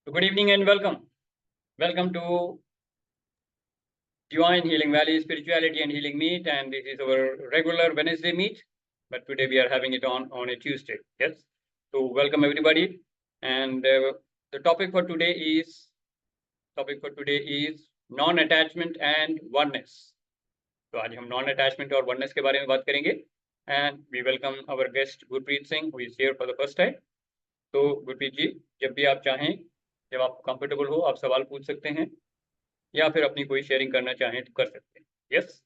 Good evening and welcome. Welcome to Divine Healing Valley Spirituality and Healing Meet, and this is our regular Wednesday meet, but today we are having it on a Tuesday. Yes. So welcome everybody. And the topic for today is non-attachment and oneness. तो आज हम non attachment और oneness के बारे में बात करेंगे and we welcome our guest Gurpreet Singh who is here for the first time. तो गुरप्रीत जी, जब भी आप चाहें, जब आप कंफर्टेबल हो, आप सवाल पूछ सकते हैं या फिर अपनी कोई शेयरिंग करना चाहें तो कर सकते हैं। Yes,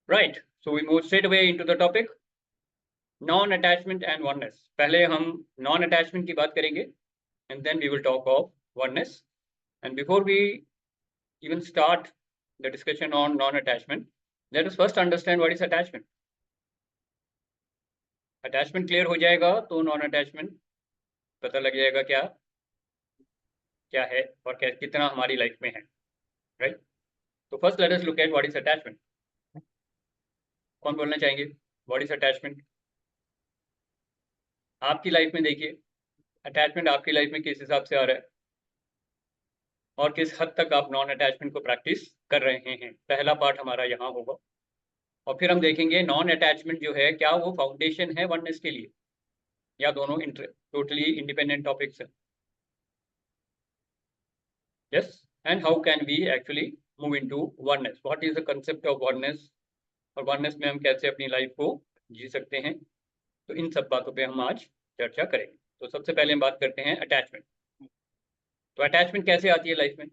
right. So we move straight away into the topic non attachment and oneness. पहले हम नॉन अटैचमेंट की बात करेंगे and then we will talk of oneness. And before we even start the discussion on non-attachment, let us first understand what is attachment. Attachment clear हो जाएगा तो non-attachment पता लग जाएगा क्या क्या है और क्या कितना हमारी लाइफ में है, राइट? तो first let us look at what is attachment. कौन बोलना चाहेंगे व्हाट इज अटैचमेंट? आपकी लाइफ में देखिए, अटैचमेंट आपकी लाइफ में किस हिसाब से आ रहा है और किस हद तक आप नॉन अटैचमेंट को प्रैक्टिस कर रहे हैं। पहला पार्ट हमारा यहाँ होगा और फिर हम देखेंगे नॉन अटैचमेंट जो है क्या वो फाउंडेशन है वननेस के लिए या दोनों टोटली इंडिपेंडेंट टॉपिक्स हैं। Yes, and how can we actually move into oneness, what is the concept of oneness और वननेस में हम कैसे अपनी लाइफ को जी सकते हैं। तो इन सब बातों पे हम आज चर्चा करेंगे। तो सबसे पहले हम बात करते हैं अटैचमेंट। तो अटैचमेंट कैसे आती है लाइफ में?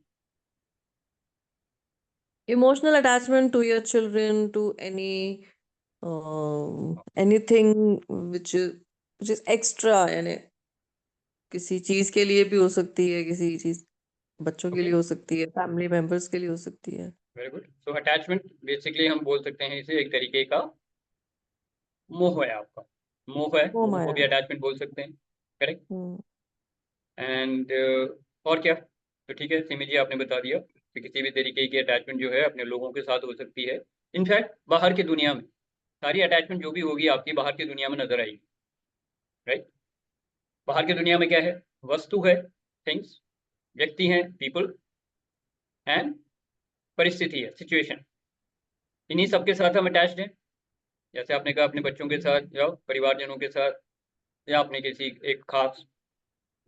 Emotional attachment to your children, to anything which is extra, यानी किसी चीज के लिए भी हो सकती है, किसी चीज बच्चों के लिए हो सकती है, फैमिली मेंबर्स के लिए हो सकती है। Very good. So attachment basically हम बोल सकते हैं इसे एक तरीके का मोह है। आपका मोह है, वो मोह को भी माया। अटैचमेंट बोल सकते हैं, करेक्ट? हम्म। एंड और क्या? तो ठीक है सिमी जी, आपने बता दिया कि किसी भी तरीके की अटैचमेंट जो है अपने लोगों के साथ हो सकती है। इनफैक्ट बाहर की दुनिया में सारी अटैचमेंट जो भी होगी आपकी बाहर की दुनिया में नजर आएगी, राइट? बाहर की दुनिया में क्या है? वस्तु है, थिंग्स, व्यक्ति हैं, पीपल, एंड परिस्थिति है, सिचुएशन। इन्हीं सबके साथ हम अटैच्ड हैं। जैसे आपने कहा अपने बच्चों के साथ या परिवारजनों के साथ या अपने किसी एक खास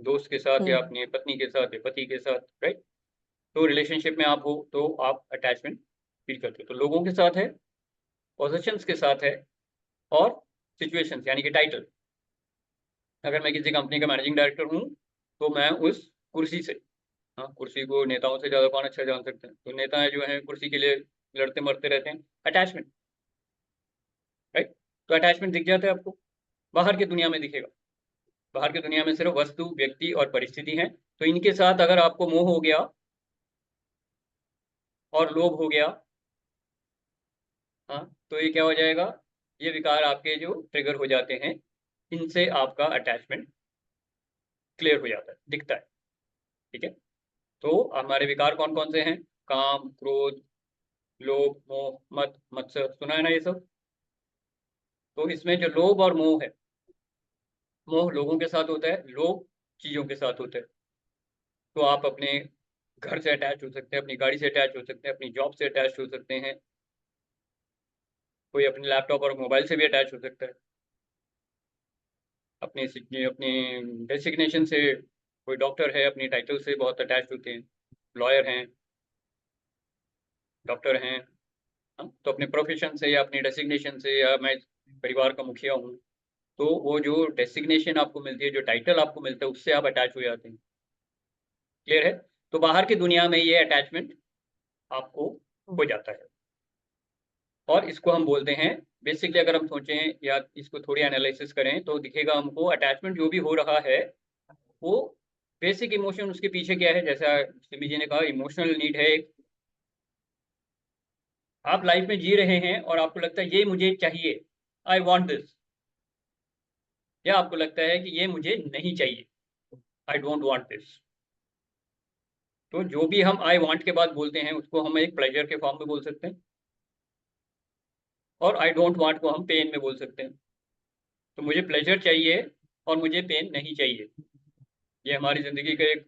दोस्त के साथ या अपनी पत्नी के साथ या पति के साथ, राइट? तो रिलेशनशिप में आप हो तो आप अटैचमेंट फील करते हो। तो लोगों के साथ है, पोजीशंस के साथ है और सिचुएशंस यानी कि टाइटल। अगर मैं किसी कंपनी का मैनेजिंग डायरेक्टर हूँ तो मैं उस कुर्सी से, हाँ, कुर्सी को नेताओं से ज़्यादा कौन अच्छा जान सकते हैं, तो नेता जो हैं कुर्सी के लिए लड़ते मरते रहते हैं, अटैचमेंट, राइट? तो अटैचमेंट दिख जाता है आपको, बाहर की दुनिया में दिखेगा। बाहर की दुनिया में सिर्फ वस्तु, व्यक्ति और परिस्थिति हैं। तो इनके साथ अगर आपको मोह हो गया और लोभ हो गया, हाँ, तो ये क्या हो जाएगा? ये विकार आपके जो ट्रिगर हो जाते हैं, इनसे आपका अटैचमेंट क्लियर हो जाता है, दिखता है, ठीक है? तो हमारे विकार कौन कौन से हैं? काम, क्रोध, लोभ, मोह, मद, मत्सर, सुना है ना ये सब? तो इसमें जो लोभ और मोह है, मोह लोगों के साथ होता है, लोभ चीजों के साथ होता है। तो आप अपने घर से अटैच हो सकते हैं, अपनी गाड़ी से अटैच हो सकते हैं, अपनी जॉब से अटैच हो सकते हैं, कोई अपने लैपटॉप और मोबाइल से भी अटैच हो सकता है, अपने डेसिग्नेशन से, कोई डॉक्टर है अपनी टाइटल से बहुत अटैच होते हैं, लॉयर हैं, डॉक्टर हैं, हाँ, तो अपने प्रोफेशन से या अपनी डेसिग्नेशन से, या मैं परिवार का मुखिया हूँ, तो वो जो डेसिग्नेशन आपको मिलती है, जो टाइटल आपको मिलता है, उससे आप अटैच हो जाते हैं। क्लियर है? तो बाहर की दुनिया में ये अटैचमेंट आपको हो जाता है और इसको हम बोलते हैं, बेसिकली अगर हम सोचें या इसको थोड़ी एनालिसिस करें तो दिखेगा हमको अटैचमेंट जो भी हो रहा है वो बेसिक इमोशन उसके पीछे क्या है। जैसा सिमी जी ने कहा, इमोशनल नीड है एक। आप लाइफ में जी रहे हैं और आपको लगता है ये मुझे चाहिए, आई वॉन्ट दिस, या आपको लगता है कि ये मुझे नहीं चाहिए, आई डोंट वांट दिस। तो जो भी हम आई वांट के बाद बोलते हैं उसको हम एक प्लेजर के फॉर्म में बोल सकते हैं और आई डोंट वांट को हम पेन में बोल सकते हैं। तो मुझे प्लेजर चाहिए और मुझे पेन नहीं चाहिए, ये हमारी जिंदगी का एक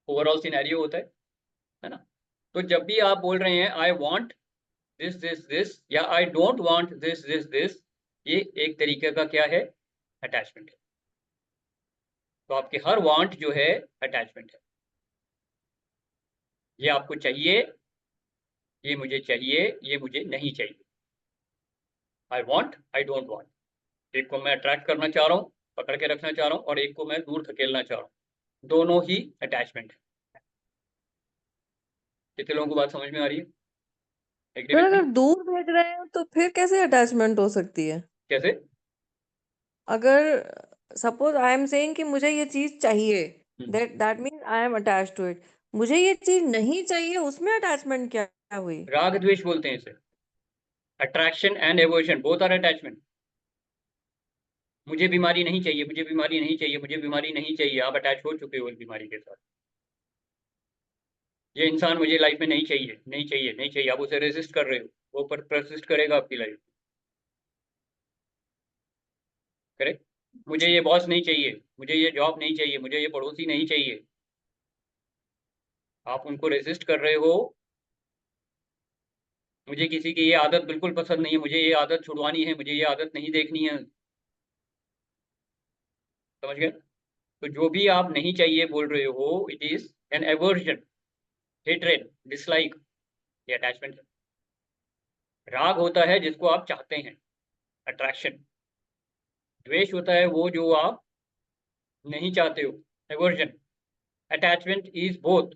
ओवरऑल सिनेरियो होता है ना। तो जब भी आप बोल रहे हैं I want this this this या I don't want this this this, ये एक तरीके का क्या है, अटैचमेंट है। तो आपके हर वांट जो है अटैचमेंट है। ये आपको चाहिए, ये मुझे चाहिए, ये मुझे नहीं चाहिए। I want, I don't want. एक को मैं अट्रैक्ट करना चाह रहा हूँ, पकड़ के रखना चाह रहा हूँ, और एक को मैं दूर धकेलना चाह रहा हूँ। दोनों ही अटैचमेंट है। कितने लोगों को बात समझ में आ रही है? एग्री पर विथ मी? अगर दूर भेज रहे हैं तो फिर कैसे अटैचमेंट हो सकती है? कैसे? अगर सपोज आई एम सेइंग कि मुझे ये चीज चाहिए, hmm, that means I am attach to it. मुझे ये चीज नहीं चाहिए, उसमें अटैचमेंट क्या हुई? राग द्वेष बोलते हैं इसे। Attraction and aversion both are attachment. मुझे बीमारी नहीं चाहिए, मुझे बीमारी नहीं चाहिए, मुझे बीमारी नहीं चाहिए, आप अटैच हो चुके हो इस बीमारी के साथ। ये इंसान मुझे लाइफ में नहीं चाहिए, नहीं चाहिए, नहीं चाहिए, आप उसे रेजिस्ट कर रहे हो, वो पर परसिस्ट करेगा आपकी लाइफ। करेक्ट? मुझे ये बॉस नहीं चाहिए, मुझे ये जॉब नहीं चाहिए, मुझे ये पड़ोसी नहीं चाहिए, आप उनको रेजिस्ट कर रहे हो। मुझे किसी की ये आदत बिल्कुल पसंद नहीं है, मुझे ये आदत छुड़वानी है, मुझे ये आदत नहीं देखनी है। समझ गए? तो जो भी आप नहीं चाहिए बोल रहे हो, it is an aversion, hatred, dislike, ये अटैचमेंट है। राग होता है जिसको आप चाहते हैं, अट्रैक्शन। द्वेष होता है वो जो आप नहीं चाहते हो, aversion. Attachment is both,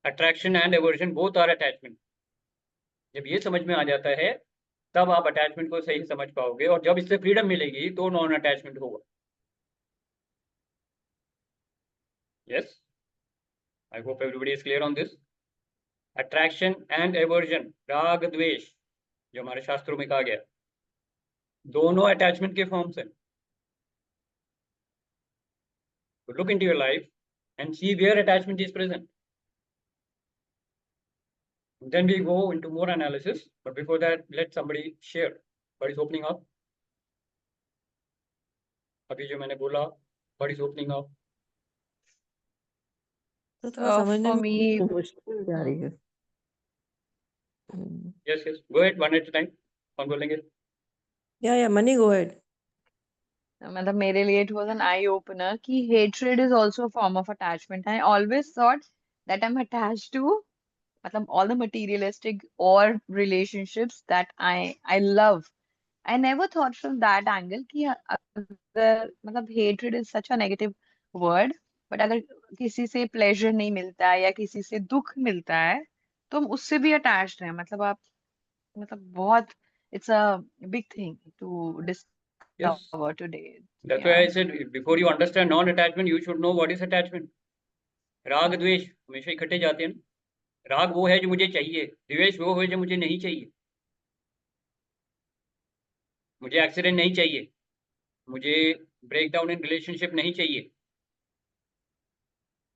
attraction and aversion both are attachment. जब ये समझ में आ जाता है, तब आप अटैचमेंट को सही समझ पाओगे, और जब इससे फ्रीडम मिलेगी तो नॉन अटैचमेंट होगा। Yes, I hope everybody is clear on this. Attraction and aversion, राग द्वेष, जो हमारे शास्त्रों में कहा गया, दोनों अटैचमेंट के फॉर्म्स हैं। Look into your life and see where attachment is present, then we go into more analysis, but before that let somebody share what is opening up। अभी जो मैंने बोला, what is opening up? तो थोड़ा समझने For में me, मुश्किल जा रही है। Yes, yes, go ahead, one at a time। कौन बोलेंगे? या मनी गो अहेड। मतलब मेरे लिए it was an eye opener कि hatred is also a form of attachment. I always thought that I'm attached to मतलब all the materialistic or relationships that I love. I never thought from that angle कि अगर मतलब hatred is such a negative word, but अगर किसी से pleasure नहीं मिलता है या किसी से दुख मिलता है तो हम उससे भी attached हैं। मतलब आप मतलब बहुत it's a big thing to Yes, discover today. that's why Yeah. I said before you understand non-attachment you should know what is attachment। राग द्वेष हमेशा इकट्ठे जाते हैं ना। राग वो है जो मुझे चाहिए, द्वेष वो है जो मुझे नहीं चाहिए। मुझे एक्सीडेंट नहीं चाहिए, मुझे ब्रेक डाउन इन रिलेशनशिप नहीं चाहिए,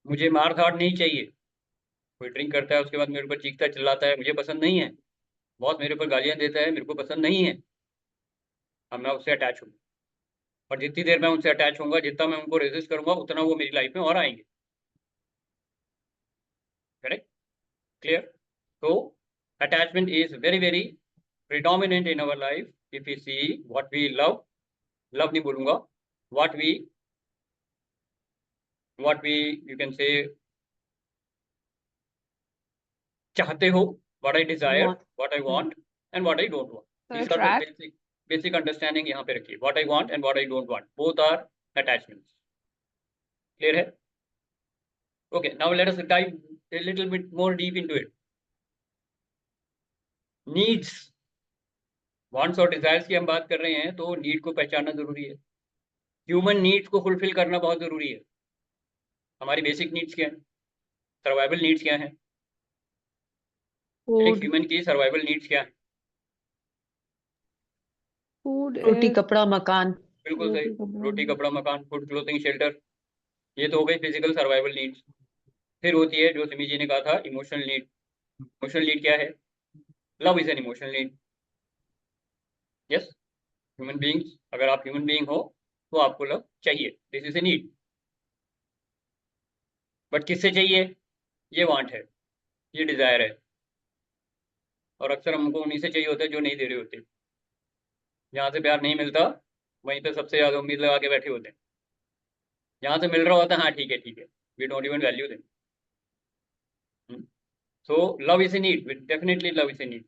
मुझे मार धाड़ नहीं चाहिए। कोई ड्रिंक करता है उसके बाद मेरे ऊपर चीखता चिल्लाता है, मुझे पसंद नहीं है। बॉस मेरे ऊपर गालियां देता है, मेरे को पसंद नहीं है। अब मैं उससे अटैच हूँ, और जितनी देर मैं उनसे अटैच होऊंगा, जितना मैं उनको रेजिस्ट करूंगा, उतना वो मेरी लाइफ में और आएंगे। करेक्ट? क्लियर? तो attachment is very very predominant in our life if we see what we love। love नहीं बोलूंगा, what we you can say चाहते हो, what I desire, बहुत। what I want and what I don't want। So these are the attract. basic understanding यहाँ पे रखिए। what I want and what I don't want, both are attachments। clear है? okay, now let us dive a little bit more deep into it। needs, wants और desires की हम बात कर रहे हैं, तो नीड को पहचानना जरूरी है। ह्यूमन नीड्स को फुलफिल करना बहुत जरूरी है। हमारी बेसिक नीड्स क्या है, सर्वाइवल नीड्स क्या है, एक फूड। ह्यूमन की सर्वाइवल नीड्स क्या है? फूड रोटी एयर। कपड़ा मकान। बिल्कुल सही। रोटी कपड़ा। रोटी कपड़ा मकान, फूड क्लोथिंग शेल्टर, ये तो हो गई फिजिकल सर्वाइवल नीड्स। फिर होती है जो सिमी जी ने कहा था, इमोशनल नीड। इमोशनल नीड क्या है? Love is an emotional need. Yes, human beings, अगर आप ह्यूमन बीइंग हो तो आपको लव चाहिए, this is a need. But किससे चाहिए? ये वांट है, ये डिज़ायर है, और अक्सर हमको उन्हीं से चाहिए होता है जो नहीं दे रहे होते। जहाँ से प्यार नहीं मिलता वहीं पे सबसे ज़्यादा उम्मीद लगा के बैठे होते हैं। जहाँ से मिल रहा होता है, हाँ ठीक है, we don't even value them. So love is a need, definitely love is a need.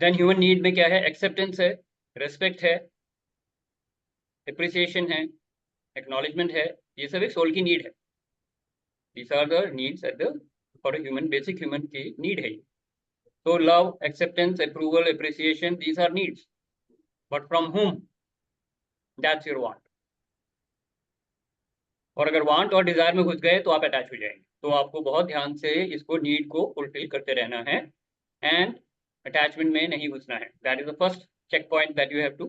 Then human need में क्या है? एक्सेप्टेंस है, रेस्पेक्ट है, एप्रिसिएशन है, एक्नॉलेजमेंट है। ये सब एक सोल की नीड है। These are the needs at the for human, basic human की नीड है। तो love, acceptance, approval, appreciation, these are needs, but from whom? That's your want. और अगर वांट और डिजायर में घुस गए तो आप अटैच हो जाएंगे। तो आपको बहुत ध्यान से इसको, नीड को फुलफिल करते रहना है, एंड अटैचमेंट में नहीं घुसना है। That is the first check point that you have to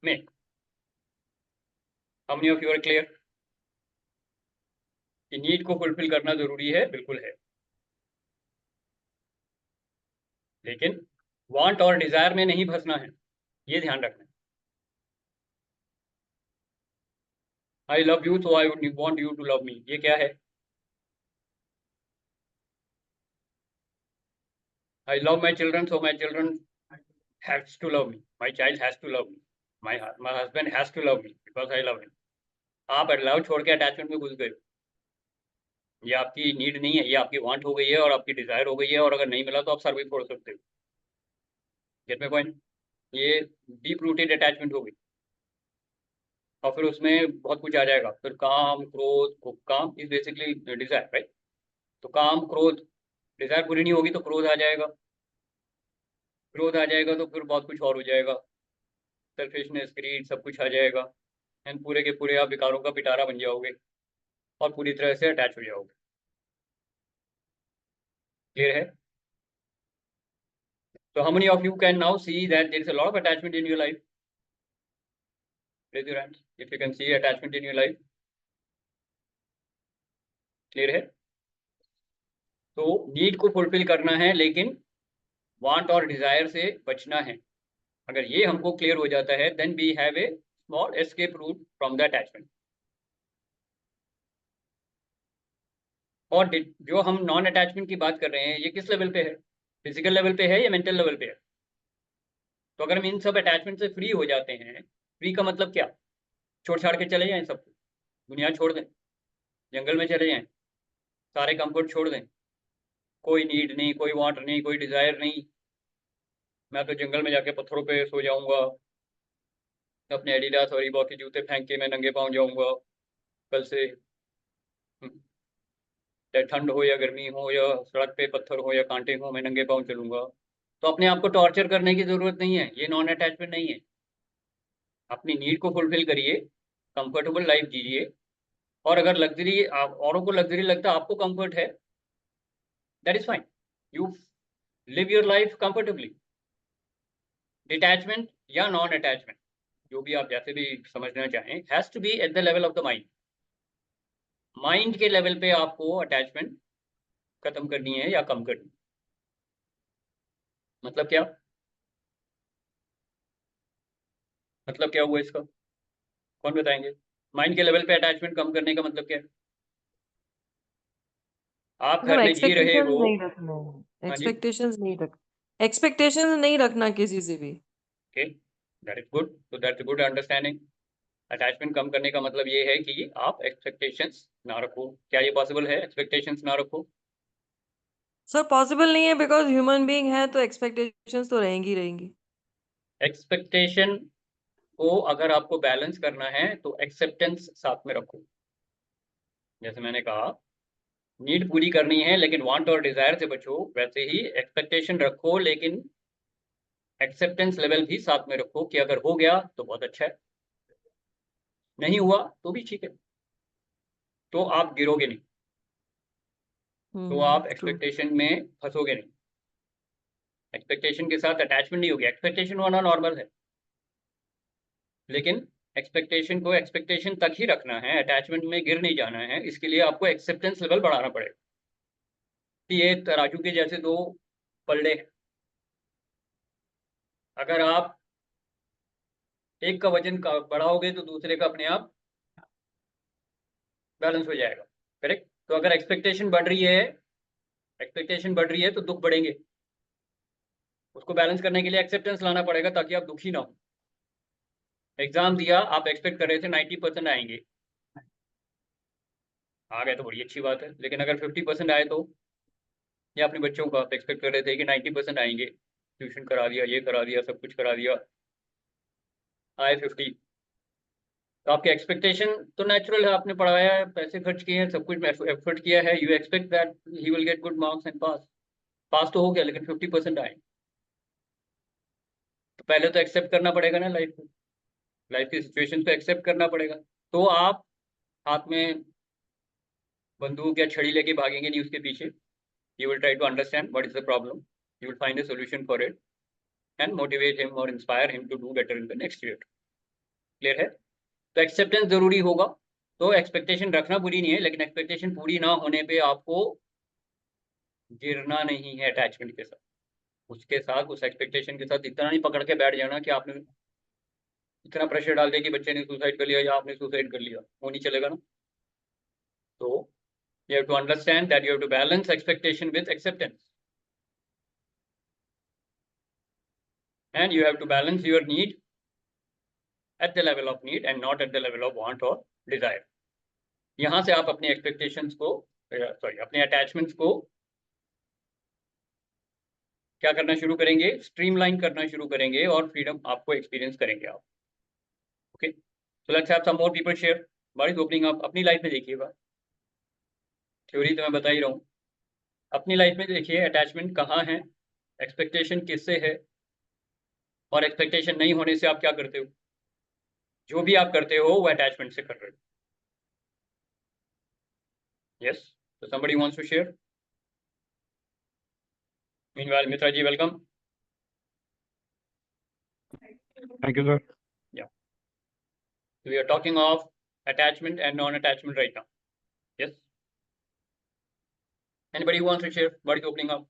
make. How many of you are clear कि नीड को फुलफिल करना जरूरी है? बिल्कुल है, लेकिन वांट और डिजायर में नहीं फंसना है, ये ध्यान रखना है। I love you so I would want you to love me, ये क्या है? I love my children so my children has to love me, my child has to love me, my husband has to love me because I love him. आप love छोड़ के attachment में घुस गए। ये आपकी नीड नहीं है, ये आपकी वांट हो गई है और आपकी डिजायर हो गई है, और अगर नहीं मिला तो आप सर्विस छोड़ सकते हो। Gate my point? ये डीप रूटेड अटैचमेंट हो गई, और फिर उसमें बहुत कुछ आ जाएगा। फिर काम, क्रोध, काम इज बेसिकली डिजायर, राइट? तो काम, क्रोध, डिजायर पूरी नहीं होगी तो क्रोध आ जाएगा, क्रोध आ जाएगा तो फिर बहुत कुछ और हो जाएगा, सेल्फिशनेस, ग्रीड, सब कुछ आ जाएगा, एंड पूरे के पूरे आप विकारों का पिटारा बन जाओगे और पूरी तरह से अटैच हो जाओगे। क्लियर है? So how many of you can now see that there is a lot of attachment in your life? Raise your hand if you can see attachment in your life. Clear है? तो need को fulfil करना है, लेकिन want और Dzire से बचना है। अगर ये हमको क्लियर हो जाता है, then we have a small escape route from the attachment. और जो हम नॉन अटैचमेंट की बात कर रहे हैं, ये किस लेवल पे है? फिजिकल लेवल पे है या मेंटल लेवल पे है? तो अगर हम इन सब अटैचमेंट से फ्री हो जाते हैं, फ्री का मतलब क्या? छोड़ छाड़ के चले जाएं सब, दुनिया छोड़ दें, जंगल में चले जाएं, सारे कंफर्ट छोड़ दें, कोई नीड नहीं, कोई वांट नहीं, कोई डिजायर नहीं, मैं तो जंगल में जाके पत्थरों पे सो जाऊंगा, अपने एडिडास और रीबॉक के जूते फेंक के मैं नंगे पाँव जाऊंगा कल से, चाहे ठंड हो या गर्मी हो या सड़क पे पत्थर हो या कांटे हो, मैं नंगे पाँव चलूंगा। तो अपने आप को टॉर्चर करने की जरूरत नहीं है, ये नॉन अटैचमेंट नहीं है। अपनी नीड को फुलफिल करिए, कंफर्टेबल लाइफ जीजिए, और अगर लग्जरी, औरों को लग्जरी लगता है, आपको कंफर्ट है, that is fine, you live your life comfortably. Detachment या नॉन अटैचमेंट, जो भी आप जैसे भी समझना चाहें, has to be at the level of the mind. Mind के लेवल पे आपको अटैचमेंट खत्म करनी है या कम करनी है। मतलब क्या? मतलब क्या हुआ इसका? कौन बताएंगे? माइंड के लेवल पे अटैचमेंट कम करने का मतलब क्या है? आप मतलब घर में जी रहे एक्सपेक्टेशंस हो। नहीं रखना है, हाँ जी, एक्सपेक्टेशंस नहीं रखना किसी से भी। Okay, that is good. तो दैट्स गुड अंडरस्टैंडिंग। अटैचमेंट कम करने का मतलब ये है कि आप एक्सपेक्टेशंस ना रखो। क्या ये पॉसिबल है, एक्सपेक्टेशंस ना रखो? सर पॉसिबल नहीं है, बिकॉज ह्यूमन बीइंग है तो एक्सपेक्टेशंस तो रहेंगी रहेंगी। एक्सपेक्टेशन को अगर आपको बैलेंस करना है तो एक्सेप्टेंस साथ में रखो। जैसे मैंने कहा, नीड पूरी करनी है लेकिन वांट और डिजायर से बचो, वैसे ही एक्सपेक्टेशन रखो लेकिन एक्सेप्टेंस लेवल भी साथ में रखो कि अगर हो गया तो बहुत अच्छा है, नहीं हुआ तो भी ठीक है। तो आप गिरोगे नहीं, तो आप ट्रू। एक्सपेक्टेशन में फंसोगे नहीं। एक्सपेक्टेशन के साथ अटैचमेंट नहीं होगी। एक्सपेक्टेशन होना नॉर्मल है, लेकिन एक्सपेक्टेशन को एक्सपेक्टेशन तक ही रखना है, अटैचमेंट में गिर नहीं जाना है। इसके लिए आपको एक्सेप्टेंस लेवल बढ़ाना पड़ेगा। कि ये तराजू के जैसे दो पलड़े हैं, अगर आप एक का वजन बढ़ाओगे तो दूसरे का अपने आप बैलेंस हो जाएगा। करेक्ट। तो अगर एक्सपेक्टेशन बढ़ रही है तो दुख बढ़ेंगे। उसको बैलेंस करने के लिए एक्सेप्टेंस लाना पड़ेगा ताकि आप दुखी ना हो। एग्जाम दिया, आप एक्सपेक्ट कर रहे थे 90% आएंगे, आ गए तो बड़ी अच्छी बात है, लेकिन अगर 50% आए तो, या अपने बच्चों का आप एक्सपेक्ट कर रहे थे कि 90% आएंगे, ट्यूशन करा दिया, ये करा दिया, सब कुछ करा दिया, आए 50, तो आपकी एक्सपेक्टेशन तो नेचुरल है, आपने पढ़ाया है, पैसे खर्च किए हैं, सब कुछ एफर्ट किया है, you expect that he will get good marks and pass. Pass तो हो गया लेकिन 50% आए, तो पहले तो एक्सेप्ट करना पड़ेगा ना, लाइफ की सिचुएशन को एक्सेप्ट करना पड़ेगा। तो आप हाथ में बंदूक या छड़ी लेके भागेंगे नहीं उसके पीछे। You will try to understand what is the problem, you will find a solution for it and motivate him और inspire him to do better in the next year. Clear है? तो एक्सेप्टेंस जरूरी होगा। तो एक्सपेक्टेशन रखना बुरी नहीं है, लेकिन एक्सपेक्टेशन पूरी ना होने पे आपको गिरना नहीं है अटैचमेंट के साथ। उसके साथ, उस एक्सपेक्टेशन के साथ इतना नहीं पकड़ के बैठ जाना कि आपने इतना प्रेशर डाल दिया कि बच्चे ने सुसाइड कर लिया या आपने सुसाइड कर लिया, वो नहीं चलेगा ना। तो you have to understand that you have to balance expectation with acceptance, and you have to balance your need at the level of need and not at the level of want or desire. यहां से आप अपने expectations को, sorry, अपने attachments को क्या करना शुरू करेंगे, स्ट्रीमलाइन करना शुरू करेंगे, और फ्रीडम आपको एक्सपीरियंस करेंगे आप। Okay, so let's have some more people share what is opening up. अपनी लाइफ में देखिएगा, थ्योरी तो मैं बता ही रहा हूँ, अपनी लाइफ में देखिए अटैचमेंट कहाँ है, एक्सपेक्टेशन किससे है, और एक्सपेक्टेशन नहीं होने से आप क्या करते हो। जो भी आप करते हो वो अटैचमेंट से कर रहे हो। Yes, so somebody wants to share? Meanwhile, Mitra ji, welcome. Thank you, sir. Yeah. So we are talking of attachment and non-attachment right now. Yes. Anybody who wants to share? What is opening up?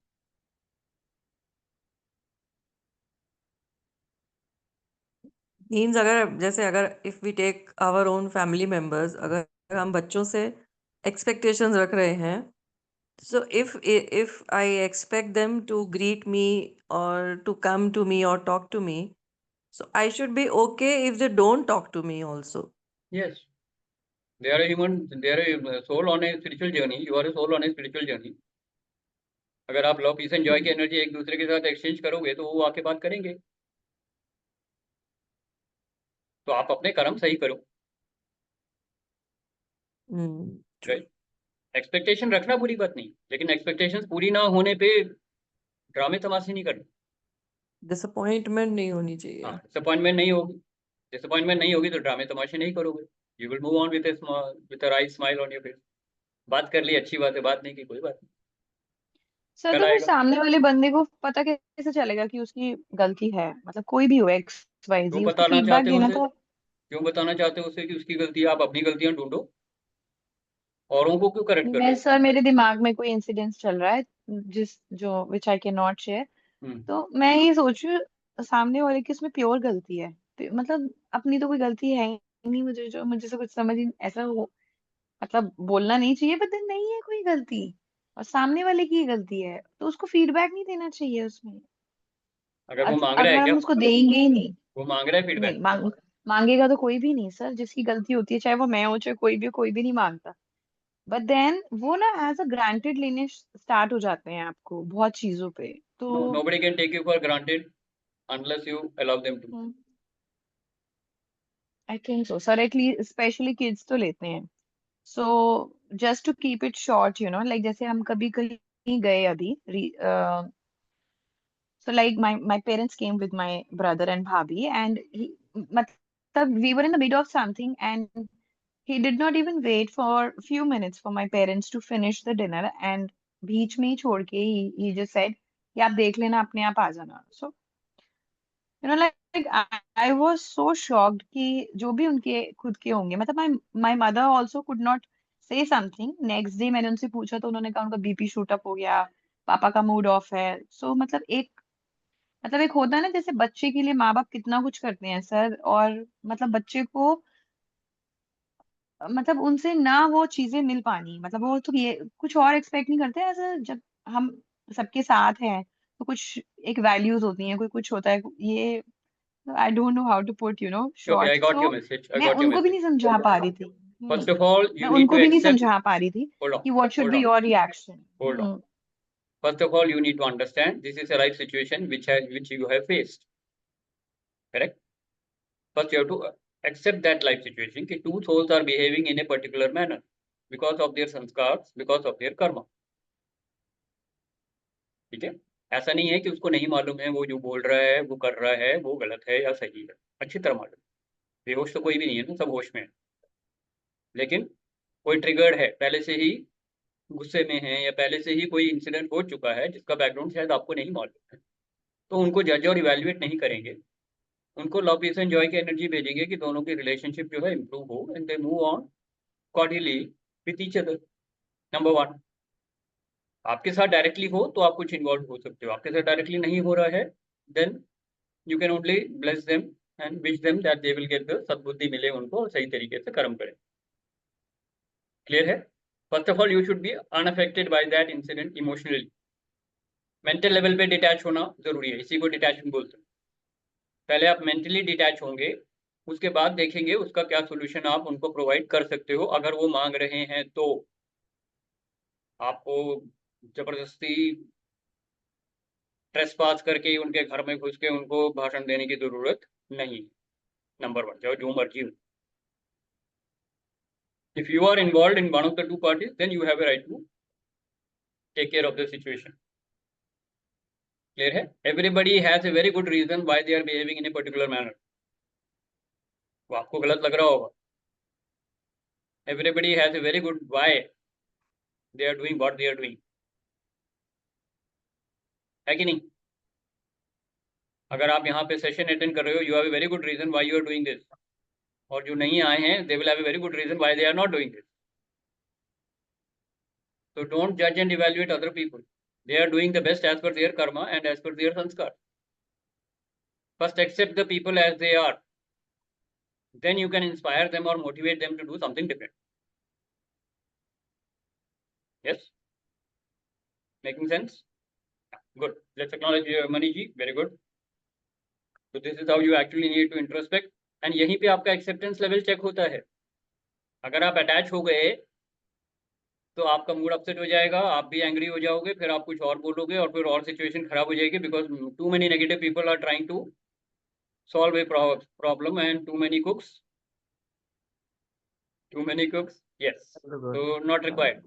Means अगर जैसे अगर if we take our own family members, अगर हम बच्चों से expectations रख रहे हैं, so if I expect them to greet me और टू कम टू मी और talk to me, so I should be okay if they don't talk to me also. Yes. They are a soul on a spiritual journey. You are a soul on a spiritual journey. अगर आप love peace and joy की energy एक दूसरे के साथ exchange करोगे तो वो आके बात करेंगे। तो आप अपने कर्म सही करो। True. राइट। एक्सपेक्टेशन रखना बुरी बात नहीं, लेकिन एक्सपेक्टेशंस पूरी ना होने पे ड्रामे तमाशे नहीं करने। Disappointment नहीं होनी चाहिए। हाँ, डिसअपॉइंटमेंट नहीं होगी तो ड्रामे तमाशे नहीं करोगे। You will move on with a right smile on your face. बात कर ली, अच्छी बात है, बात नहीं की कोई बात नहीं, सर कल तो फिर आएगा। सामने वाले बंदे को पता कैसे चलेगा कि उसकी गलती है? मतलब कोई भी हो, एक्स वाई क्यों जी, उसको बताना फीडबैक चाहते हो देना उसे? तो। क्यों बताना चाहते हो उसे कि उसकी गलती है? आप अपनी गलतियां ढूंढो, औरों को क्यों करेक्ट कर रहे मैं हो? सर, मेरे दिमाग में कोई इंसिडेंस चल रहा है जिस जो विच आई कैन नॉट शेयर। हम्म। तो मैं ये सोच रही हूँ सामने वाले की उसमें प्योर गलती है, मतलब अपनी तो कोई गलती है ही नहीं, मुझे से कुछ समझ ही ऐसा हो, मतलब बोलना नहीं चाहिए, बट देन नहीं है कोई गलती और सामने वाले की ही गलती है, तो उसको फीडबैक नहीं देना चाहिए उसमें। अगर वो मांग रहा अगर है क्या? हम उसको देंगे ही नहीं। वो मांग रहा है नहीं, फीडबैक? मांगेगा तो कोई भी नहीं सर, जिसकी गलती होती है, चाहे वो मैं हो चाहे कोई भी नहीं मांगता। बट देन वो ना एज अ ग्रांटेड लेने स्टार्ट हो जाते हैं आपको बहुत चीजों पे, तो No, nobody can take you for granted unless you allow them to. I think so sir, at least specially kids तो लेते हैं। So just to keep it short, like जैसे हम कभी कहीं गए अभी, so like my parents came with my brother and bhabhi, and we were in the middle of something, and he did not even wait for few minutes for my parents to finish the dinner, and बीच में ही छोड़ के he just said कि आप देख लेना, अपने आप आ जाना। So like I was so shocked कि जो भी उनके खुद के होंगे, मतलब my mother also could not say something। Next day मैंने उनसे पूछा तो उन्होंने कहा उनका बीपी शूट अप हो गया, पापा का मूड ऑफ है। सो मतलब एक होता है ना, जैसे बच्चे के लिए माँ बाप कितना कुछ करते हैं सर, और मतलब बच्चे को मतलब उनसे ना वो चीजें मिल पानी, मतलब वो तो ये कुछ और एक्सपेक्ट नहीं करते। ऐसा जब हम सबके साथ हैं तो कुछ एक वैल्यूज होती हैं, कोई कुछ होता है ये। I don't know how to put Okay, short. I got so your message. I मैं got your उनको भी message. नहीं समझा पा रही थी। First of all, मैं you need उनको to भी नहीं accept. समझा पा रही थी Hold on. कि what should Hold be on. Your reaction. Hold on. First of all, you need to understand this is a life situation which you have faced. Correct? First, you have to accept that life situation कि two souls are behaving in a particular manner because of their sanskars, because of their karma. ठीक है? ऐसा नहीं है कि उसको नहीं मालूम है वो जो बोल रहा है, वो कर रहा है, वो गलत है या सही है। अच्छी तरह मालूम। बेहोश तो कोई भी नहीं है ना, सब होश में है। लेकिन कोई ट्रिगर्ड है, पहले से ही गुस्से में है या पहले से ही कोई इंसिडेंट हो चुका है जिसका बैकग्राउंड शायद आपको नहीं मालूम है, तो उनको जज और इवैल्यूएट नहीं करेंगे। उनको लव पीस एंड जॉय की एनर्जी भेजेंगे कि दोनों की रिलेशनशिप जो है इंप्रूव हो and they move on cordially with each other. Number one, आपके साथ डायरेक्टली हो तो आप कुछ इन्वॉल्व हो सकते हो, आपके साथ डायरेक्टली नहीं हो रहा है then you can only bless them and wish them that they will get the सद्बुद्धि मिले उनको और सही तरीके से कर्म करें। क्लियर है? First of all you should be unaffected by that incident emotionally. Mental level पे डिटैच होना जरूरी है, इसी को डिटैचमेंट बोलते हैं। पहले आप मेंटली डिटैच होंगे, उसके बाद देखेंगे उसका क्या सोल्यूशन आप उनको प्रोवाइड कर सकते हो। अगर वो मांग रहे हैं तो आपको जबरदस्ती ट्रेसपास करके उनके घर में घुस के उनको भाषण देने की जरूरत नहीं। नंबर वन, चाहे जो मर्जी हो। If you are involved in one of the two parties, then you have a right to take care of the situation. Clear है? Everybody has a very good reason why they are behaving in a particular manner. वो आपको गलत लग रहा होगा। Everybody has a very good why they are doing what they are doing. है कि नहीं? अगर आप यहाँ पे सेशन अटेंड कर रहे हो, you have a very good reason why you are doing this. और जो नहीं आए हैं, they will have a very good reason why they are not doing this. So don't judge and evaluate other people. They are doing the best as per their karma and as per their sanskar. First accept the people as they are. Then you can inspire them or motivate them to do something different. Yes? Making sense? Good. Let's acknowledge Mani ji. Very good. So this is how you actually need to introspect. And यहीं पे आपका acceptance level check होता है। अगर आप attach हो गए तो आपका मूड अपसेट हो जाएगा, आप भी एंग्री हो जाओगे, फिर आप कुछ और बोलोगे और फिर और सिचुएशन खराब हो जाएगी because too many negative people are trying to solve a problem and too many cooks yes, so not required।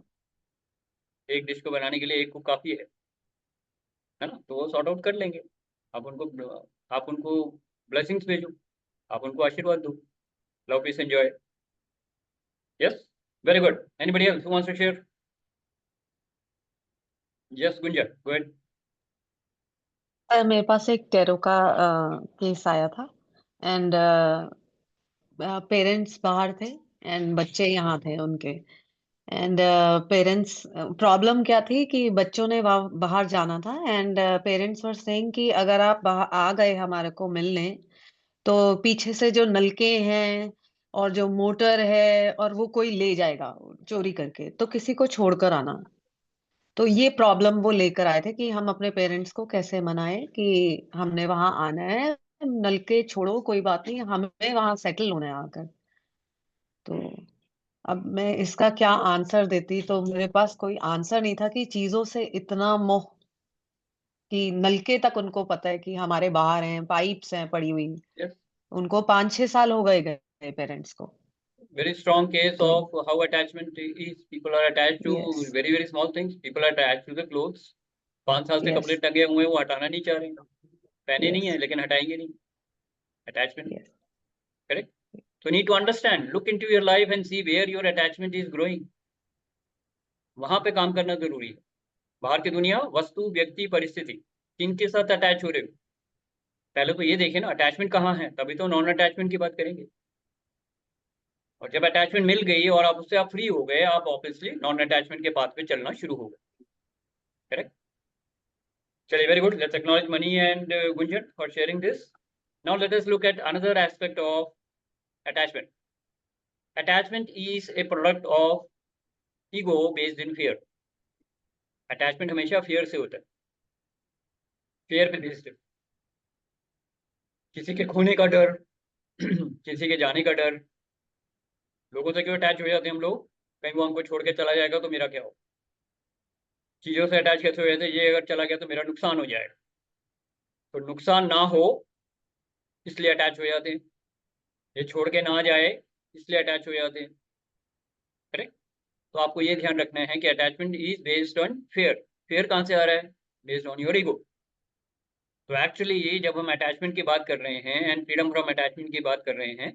एक डिश को बनाने के लिए एक कुक काफी है ना, तो वो सॉर्ट आउट कर लेंगे। आप उनको ब्लेसिंग्स भेजो, आप उनको आशीर्वाद दो। Love peace enjoy. Yes, very good. Anybody else who wants to share? Yes Gunjan, go ahead. मेरे पास एक टेरो का केस आया था एंड पेरेंट्स बाहर थे एंड बच्चे यहाँ थे उनके। एंड पेरेंट्स, प्रॉब्लम क्या थी कि बच्चों ने बाहर जाना था एंड पेरेंट्स वर सेइंग कि अगर आप बाहर आ गए हमारे को मिलने तो पीछे से जो नलके हैं और जो मोटर है और वो कोई ले जाएगा चोरी करके, तो किसी को छोड़कर आना। तो ये प्रॉब्लम वो लेकर आए थे कि हम अपने पेरेंट्स को कैसे मनाएं कि हमने वहां आना है, नलके छोड़ो कोई बात नहीं, हमें वहां सेटल होना है आकर। तो अब मैं इसका क्या आंसर देती, तो मेरे पास कोई आंसर नहीं था कि चीजों से इतना मोह कि नलके तक उनको पता है कि हमारे बाहर हैं, पाइप्स हैं पड़ी हुई। Yes, उनको 5-6 साल हो गए पेरेंट्स को। very strong case तो of how attachment is। People are attached to yes very very small things। People are attached to the clothes। 5 साल से यस कपड़े टंगे हुए हैं, वो हटाना नहीं चाह रहे हैं। पहने नहीं यस है लेकिन हटाएंगे नहीं। Attachment. Yes correct. So you need to understand, look into your life and see where your attachment is growing। वहां पे काम करना जरूरी है। बाहर की दुनिया, वस्तु, व्यक्ति, परिस्थिति, किनके साथ अटैच हो रहे हो, पहले तो ये देखें ना अटैचमेंट कहाँ है, तभी तो नॉन अटैचमेंट की बात करेंगे। और जब अटैचमेंट मिल गई और आप उससे आप फ्री हो गए, आप ऑब्वियसली नॉन अटैचमेंट के पाथ पे चलना शुरू हो गए। करेक्ट। चलिए, very good. Let's acknowledge money and Gunjan for sharing this. Now let us look at another aspect of attachment. Attachment is a product of ego based in fear. Attachment हमेशा fear से होता है, फियर पे based है। किसी के खोने का डर, किसी के जाने का डर। लोगों से क्यों अटैच हो जाते हैं हम लोग? कहीं वो हमको छोड़ के चला जाएगा तो मेरा क्या हो। चीज़ों से अटैच कैसे हो जाते हैं? ये अगर चला गया तो मेरा नुकसान हो जाएगा, तो नुकसान ना हो इसलिए अटैच हो जाते हैं। ये छोड़ के ना जाए इसलिए अटैच हो जाते हैं। करेक्ट। तो आपको ये ध्यान रखना है कि attachment is based on fear. Fear कहाँ से आ रहा है? Based on your ego. तो एक्चुअली ये जब हम अटैचमेंट की बात कर रहे हैं एंड फ्रीडम फ्रॉम अटैचमेंट की बात कर रहे हैं,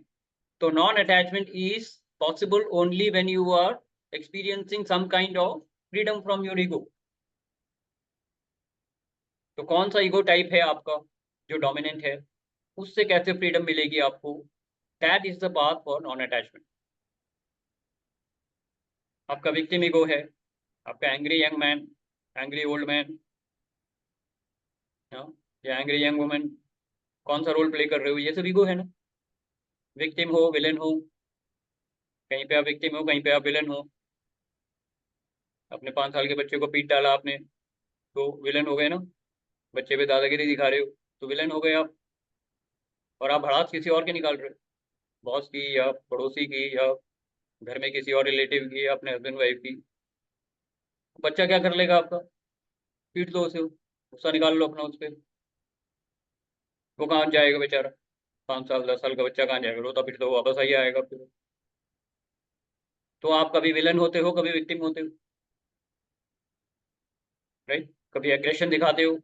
तो non attachment is possible only when you are experiencing some kind of freedom from your ego. तो कौन सा ईगो टाइप है आपका जो डोमिनेंट है, उससे कैसे फ्रीडम मिलेगी आपको? That is the path for non attachment. आपका विक्टिम ईगो है, आपका angry young man, angry old man या एंग्री यंग वुमेन, कौन सा रोल प्ले कर रहे हो? ये सब ईगो है ना। विक्टिम हो, विलन हो, कहीं पे आप विक्टिम हो, कहीं पे आप विलन हो। अपने 5 साल के बच्चे को पीट डाला आपने तो विलन हो गए ना। बच्चे पे दादागिरी दिखा रहे हो तो विलन हो गए आप। और आप भड़ास किसी और के निकाल रहे हो, बॉस की या पड़ोसी की या घर में किसी और रिलेटिव की या अपने हस्बैंड वाइफ की। बच्चा क्या कर लेगा आपका? पीट दो उसे, गुस्सा निकाल लो अपना उस पर। वो कहाँ जाएगा बेचारा? 5 साल 10 साल का बच्चा कहाँ जाएगा? रोता पीटता हुआ वापस आई आएगा फिर। तो आप कभी विलन होते हो, कभी विक्टिम होते हो, राइट। कभी एग्रेशन दिखाते हो,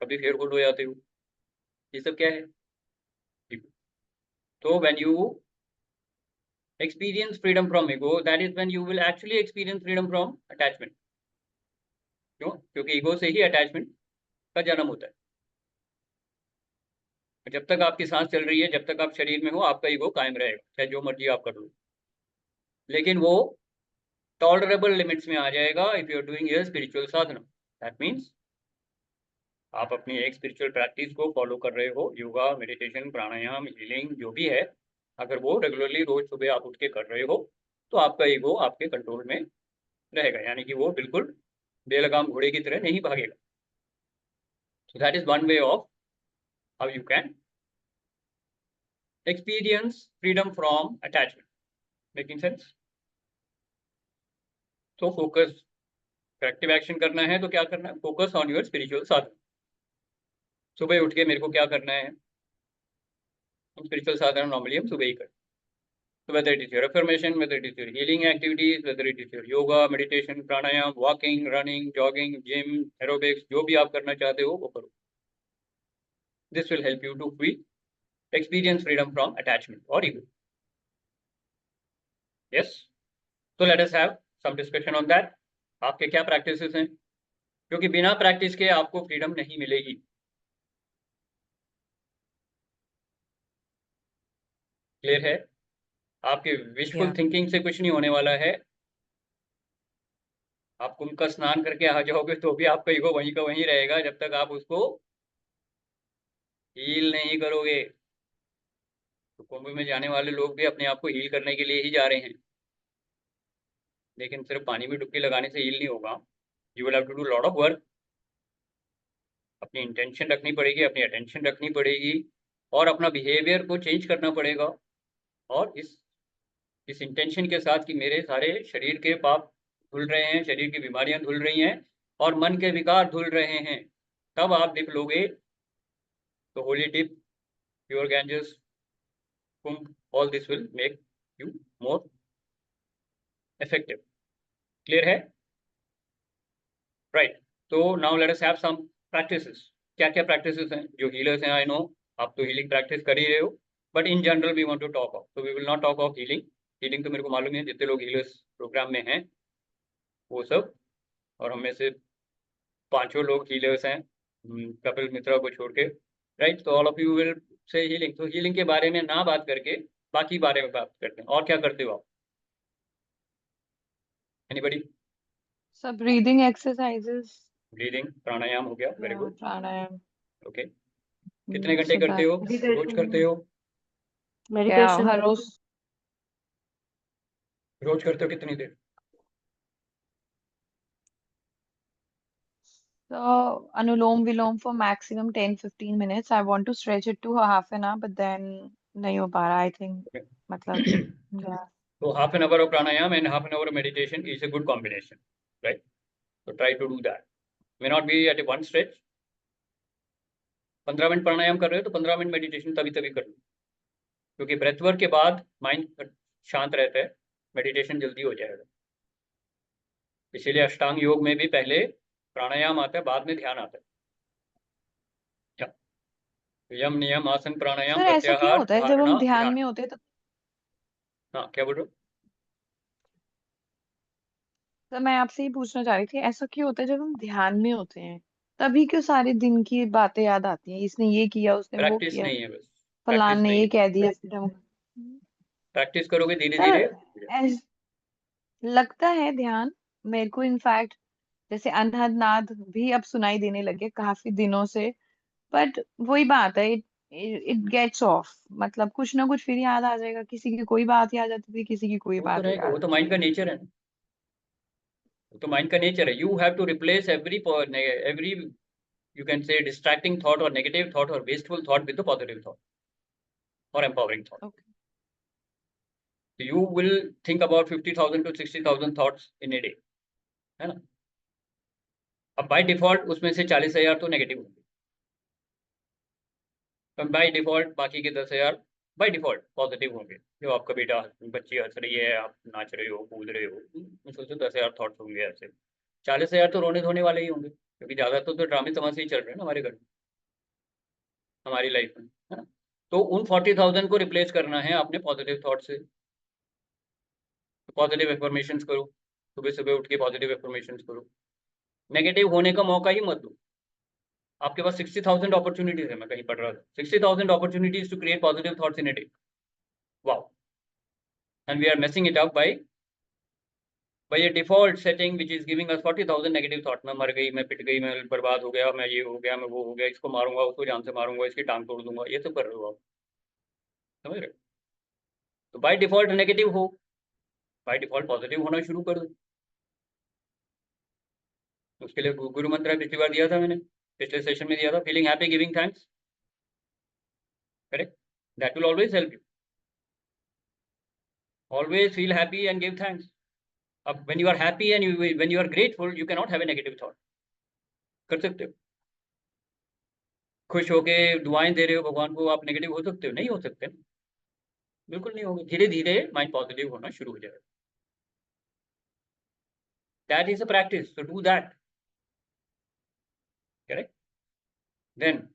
कभी फेयरफुल हो जाते हो। ये सब क्या है? तो when you experience freedom from ego, that is when you will actually experience freedom from attachment। क्यों? क्योंकि ईगो से ही अटैचमेंट का जन्म होता है। जब तक आपकी सांस चल रही है, जब तक आप शरीर में हो, आपका ईगो कायम रहेगा, चाहे जो मर्जी आप कर लो। लेकिन वो टॉलरेबल लिमिट्स में आ जाएगा if you are doing a spiritual sadhana. That means आप अपनी एक स्पिरिचुअल प्रैक्टिस को फॉलो कर रहे हो, योगा, मेडिटेशन, प्राणायाम, हीलिंग, जो भी है, अगर वो रेगुलरली रोज सुबह आप उठ के कर रहे हो तो आपका ईगो आपके कंट्रोल में रहेगा, यानी कि वो बिल्कुल बेलगाम घोड़े की तरह नहीं भागेगा। So that is one way of how you can experience freedom from attachment। Making sense? So focus, corrective action करना है तो क्या करना है? Focus on your spiritual साधना। सुबह उठ के मेरे को क्या करना है? हम स्पिरिचुअल साधना नॉर्मली हम सुबह ही करते हैं। So whether it is your affirmation, whether it is your healing activities, whether it is your yoga, meditation, pranayam, walking, running, jogging, gym, aerobics, जो भी आप करना चाहते हो वो करो। This will help you to experience freedom from attachment or ego। Yes? So let us have some discussion on that। आपके क्या प्रैक्टिसेस हैं? क्योंकि बिना प्रैक्टिस के आपको फ्रीडम नहीं मिलेगी। क्लियर है? आपके विशफुल Yeah. थिंकिंग से कुछ नहीं होने वाला है। आप कुंभ का स्नान करके आ जाओगे तो भी आपका ईगो वहीं का वहीं रहेगा, जब तक आप उसको हील नहीं करोगे। तो कुंभ में जाने वाले लोग भी अपने आप को हील करने के लिए ही जा रहे हैं, लेकिन सिर्फ पानी में डुबकी लगाने से हील नहीं होगा। You will have to do lot of work. अपनी इंटेंशन रखनी पड़ेगी, अपनी अटेंशन रखनी पड़ेगी और अपना बिहेवियर को चेंज करना पड़ेगा। और इस इंटेंशन के साथ कि मेरे सारे शरीर के पाप धुल रहे हैं, शरीर की बीमारियां धुल रही हैं और मन के विकार धुल रहे हैं, तब आप डिप लोगे। तो holy dip, pure Ganges, Kumbh, all this will make you more effective. Clear है? राइट। तो now let us have some practices. क्या क्या प्रैक्टिसेस हैं? जो हीलर्स हैं, आई नो आप तो हीलिंग प्रैक्टिस कर ही रहे हो, but in general we want to talk of, तो we will not talk of healing. Healing तो मेरे को मालूम है जितने लोग हीलर्स प्रोग्राम में हैं वो सब, और हम में से 5 लोग हीलर्स हैं, कपिल मित्रा को छोड़ के, राइट। तो all of you will say healing. तो हीलिंग के बारे में ना बात करके बाकी बारे में बात करते हैं। और क्या करते हो आप? एनीबडी? सब breathing exercises, ब्रीदिंग, प्राणायाम हो गया, very yeah, good, pranayam, okay. कितने घंटे सुबह करते हो? रोज करते हो? क्या हर रोज रोज करते हो कितनी देर? So Anulom Vilom for maximum 10-15 minutes. I want to stretch it to a half an hour, but then नहीं हो पा रहा, I think. मतलब yeah. So half an hour of pranayam and half an hour of meditation is a good combination, right? So try to do that. May not be at a one stretch. 15 minute प्राणायाम कर रहे हो तो 15 minute meditation तभी तभी कर लो, क्योंकि breath work के बाद माइंड शांत रहता है, मेडिटेशन जल्दी हो जाएगा। इसीलिए अष्टांग योग में भी पहले प्राणायाम आता है, बाद में ध्यान आता है। यम नियम आसन प्राणायाम सर ऐसा क्यों प्रत्याहार होता है जब धारणा हम ध्यान ध्यान। में होते हैं तो? हाँ, क्या बोल रहे हो? सर मैं आपसे ही पूछना चाह रही थी, ऐसा क्यों होता है जब हम ध्यान में होते हैं तभी क्यों सारे दिन की बातें याद आती हैं? इसने ये किया, उसने वो प्रैक्टिस किया, नहीं है, बस फलान प्रैक्टिस ने नहीं ये है। कह दिया। प्रैक्टिस करोगे धीरे सर धीरे। ऐस- लगता है ध्यान मेरे को, इनफैक्ट जैसे अनहद नाद भी अब सुनाई देने लगे काफी दिनों से, बट वही बात है, इट गेट्स ऑफ, मतलब कुछ ना कुछ फिर याद आ जाएगा, किसी की कोई बात याद आ जाती थी, किसी की कोई वो तो बात रहेगा, याद वो तो आती माइंड का थी। नेचर है ना, वो तो माइंड का नेचर है। You have to replace every you can say distracting thought or negative thought or wasteful thought with the positive thought or empowering thought. Okay. So you will think about 50,000 to 60,000 thoughts in a day, है ना? अब by default उसमें से 40,000 तो negative होंगे, तो by default बाकी के 10,000 बाय डिफॉल्ट पॉजिटिव होंगे। जो आपका बेटा बच्ची हंस रही है, आप नाच रहे हो, कूद रहे हो, मैं सोचो 10,000 थॉट्स होंगे ऐसे। 40,000 तो रोने धोने वाले ही होंगे, क्योंकि ज्यादा तो ड्रामे तमाशे ही चल रहे हैं ना हमारे घर में, हमारी लाइफ में, है ना? तो उन 40,000 को रिप्लेस करना है अपने पॉजिटिव थॉट से। पॉजिटिव एफर्मेशंस करो, सुबह सुबह उठ के पॉजिटिव एफर्मेशंस करो, नेगेटिव होने का मौका ही मत दो। आपके पास 60,000 अपॉर्चुनिटीज है, मैं कहीं पढ़ रहा था, 60,000 opportunities to create positive thoughts in a day. Wow. And we are messing it up by a default setting which is giving us 40,000 negative thought। मैं मर गई, मैं पिट गई, मैं बर्बाद हो गया, मैं ये हो गया, मैं वो हो गया, इसको मारूंगा, उसको जान से मारूंगा, इसकी टांग तोड़ दूंगा, ये सब कर रहे हो आप, समझ रहे हो? तो बाय डिफॉल्ट नेगेटिव हो, बाय डिफॉल्ट पॉजिटिव होना शुरू कर दो। उसके लिए गुरु मंत्र पिछली बार दिया था मैंने, पिछले सेशन में दिया था, feeling happy giving thanks, correct? That will always help you, always feel happy and give thanks. अब when you are happy and when you are grateful, you can not have a negative thought. कर सकते हो? खुश होके दुआएं दे रहे हो भगवान को, आप नेगेटिव हो सकते हो? नहीं हो सकते, बिल्कुल नहीं होगा। धीरे धीरे माइंड पॉजिटिव होना शुरू हो जाएगा। That is a practice, so do that, correct? Then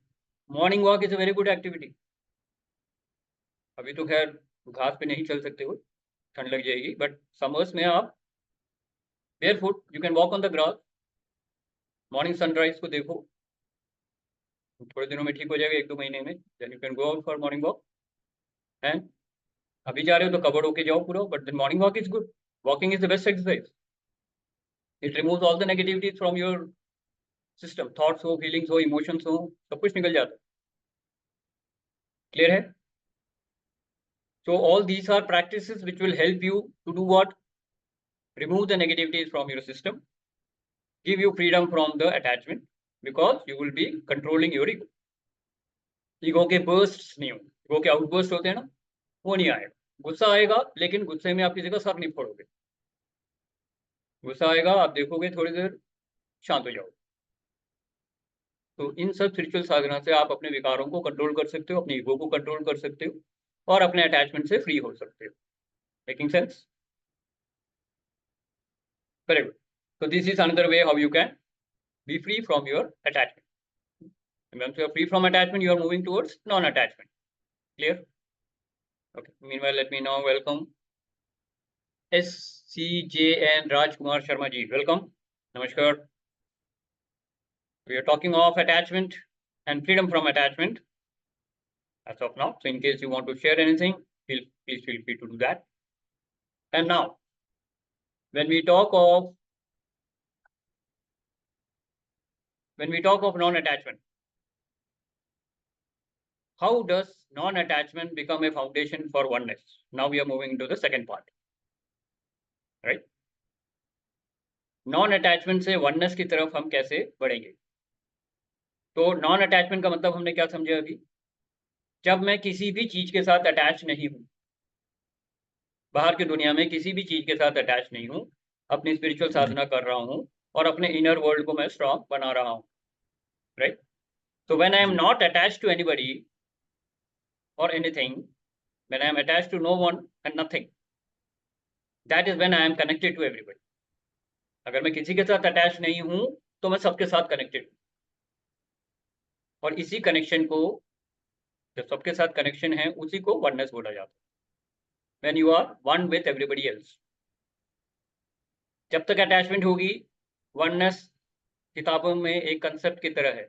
morning walk is a very good activity. अभी तो खैर घास पे नहीं चल सकते हो, ठंड लग जाएगी, बट समर्स में आप barefoot you can walk on the grass, morning sunrise को देखो, थोड़े दिनों में ठीक हो जाएगा, 1-2 महीने में, then you can go out for morning walk। And अभी जा रहे हो तो कवर्ड होके जाओ पूरा, but then morning walk is good, walking is the best exercise, it removes all the negativities from your system, thoughts हो, फीलिंग्स हो, इमोशंस हो, सब कुछ निकल जाता है। क्लियर है? So all these are practices which will help you to do what? Remove the negativities from your system, give you freedom from the attachment, because you will be controlling your ego। Ego के bursts नहीं होंगे, ego के outburst होते हैं ना, वो नहीं आएगा। गुस्सा आएगा, लेकिन गुस्से में आप किसी का सर नहीं फोड़ोगे। गुस्सा आएगा, आप देखोगे, थोड़ी देर शांत हो जाओगे। तो इन सब स्पिरिचुअल साधना से आप अपने विकारों को कंट्रोल कर सकते हो, अपने ईगो को कंट्रोल कर सकते हो, और अपने अटैचमेंट से फ्री हो सकते हो। Making sense? Very good. So this is another way how you can be free from your attachment. And once you are free from attachment, you are moving towards non-attachment. Clear? Okay. Meanwhile, let me now welcome SCJN Rajkumar Sharma ji. Welcome. Namaskar. We are talking of attachment and freedom from attachment as of now. So in case you want to share anything, please feel free to do that. And now, when we talk of non-attachment, how does non-attachment become a foundation for oneness? Now we are moving into the second part. Right. Non attachment से oneness की तरफ हम कैसे बढ़ेंगे? तो non attachment का मतलब हमने क्या समझा अभी? जब मैं किसी भी चीज के साथ अटैच नहीं हूं, बाहर की दुनिया में किसी भी चीज के साथ अटैच नहीं हूं, अपनी स्पिरिचुअल साधना कर रहा हूं और अपने इनर वर्ल्ड को मैं स्ट्रांग बना रहा हूं, right. So when I am not attached to anybody or anything, when I am attached to no one and nothing, that is when I am connected to everybody. अगर मैं किसी के साथ अटैच नहीं हूं तो मैं सबके साथ कनेक्टेड हूं, और इसी कनेक्शन को, जो सबके साथ कनेक्शन है, उसी को वननेस बोला जाता है। When you are one with everybody else. जब तक अटैचमेंट होगी, वननेस किताबों में एक कंसेप्ट की तरह है,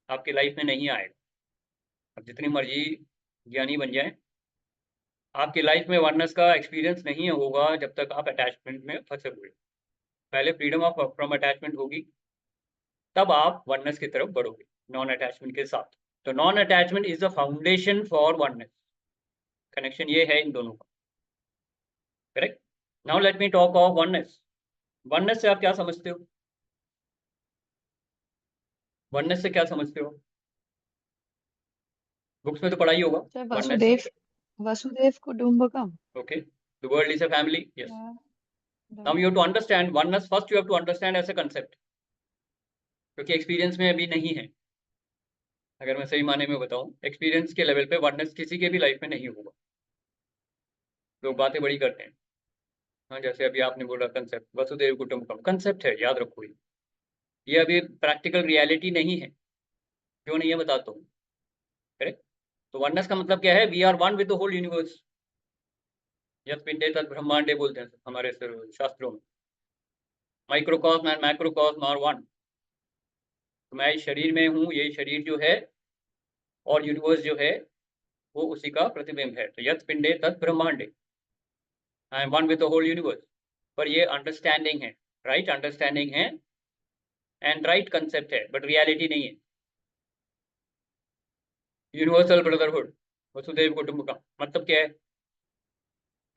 आपकी लाइफ में नहीं आएगा। अब जितनी मर्जी ज्ञानी बन जाए, आपकी लाइफ में वननेस का एक्सपीरियंस नहीं होगा जब तक आप अटैचमेंट में फंसे हुए। पहले फ्रीडम ऑफ फ्रॉम अटैचमेंट होगी, तब आप वननेस की तरफ बढ़ोगे नॉन अटैचमेंट के साथ। तो non attachment is the foundation for oneness. Connection ये है इन दोनों का, correct. Now let me talk of oneness. Oneness से आप क्या समझते हो? वननेस से क्या समझते हो? बुक्स में तो पढ़ाई होगा Sir, oneness. Vasudev Kutumbakam. Okay, the world is a family. Yes. Yeah. Now you have to understand oneness. First you have to understand as a concept, क्योंकि एक्सपीरियंस में अभी नहीं है। अगर मैं सही माने में बताऊं, एक्सपीरियंस के लेवल पे वननेस किसी के भी लाइफ में नहीं होगा। लोग बातें बड़ी करते हैं। हाँ, जैसे अभी आपने बोला कंसेप्ट, वसुदेव कुटुंबकम कंसेप्ट है, याद रखो ये अभी प्रैक्टिकल रियलिटी नहीं है। क्यों नहीं है बताता हूँ, करेक्ट। तो वननेस का मतलब क्या है? We are one with the whole universe. यत् पिंडे तत् ब्रह्मांडे बोलते हैं हमारे शास्त्रों में। Microcosm and macrocosm are one. तो मैं इस शरीर में हूँ, ये शरीर जो है और यूनिवर्स जो है वो उसी का प्रतिबिंब है। तो यत् पिंडे तत् ब्रह्मांडे, I am one with the whole universe. पर ये अंडरस्टैंडिंग है, राइट अंडरस्टैंडिंग है एंड राइट कंसेप्ट है, बट रियलिटी नहीं है। यूनिवर्सल ब्रदरहुड, वसुदेव कुटुंबकम मतलब क्या है?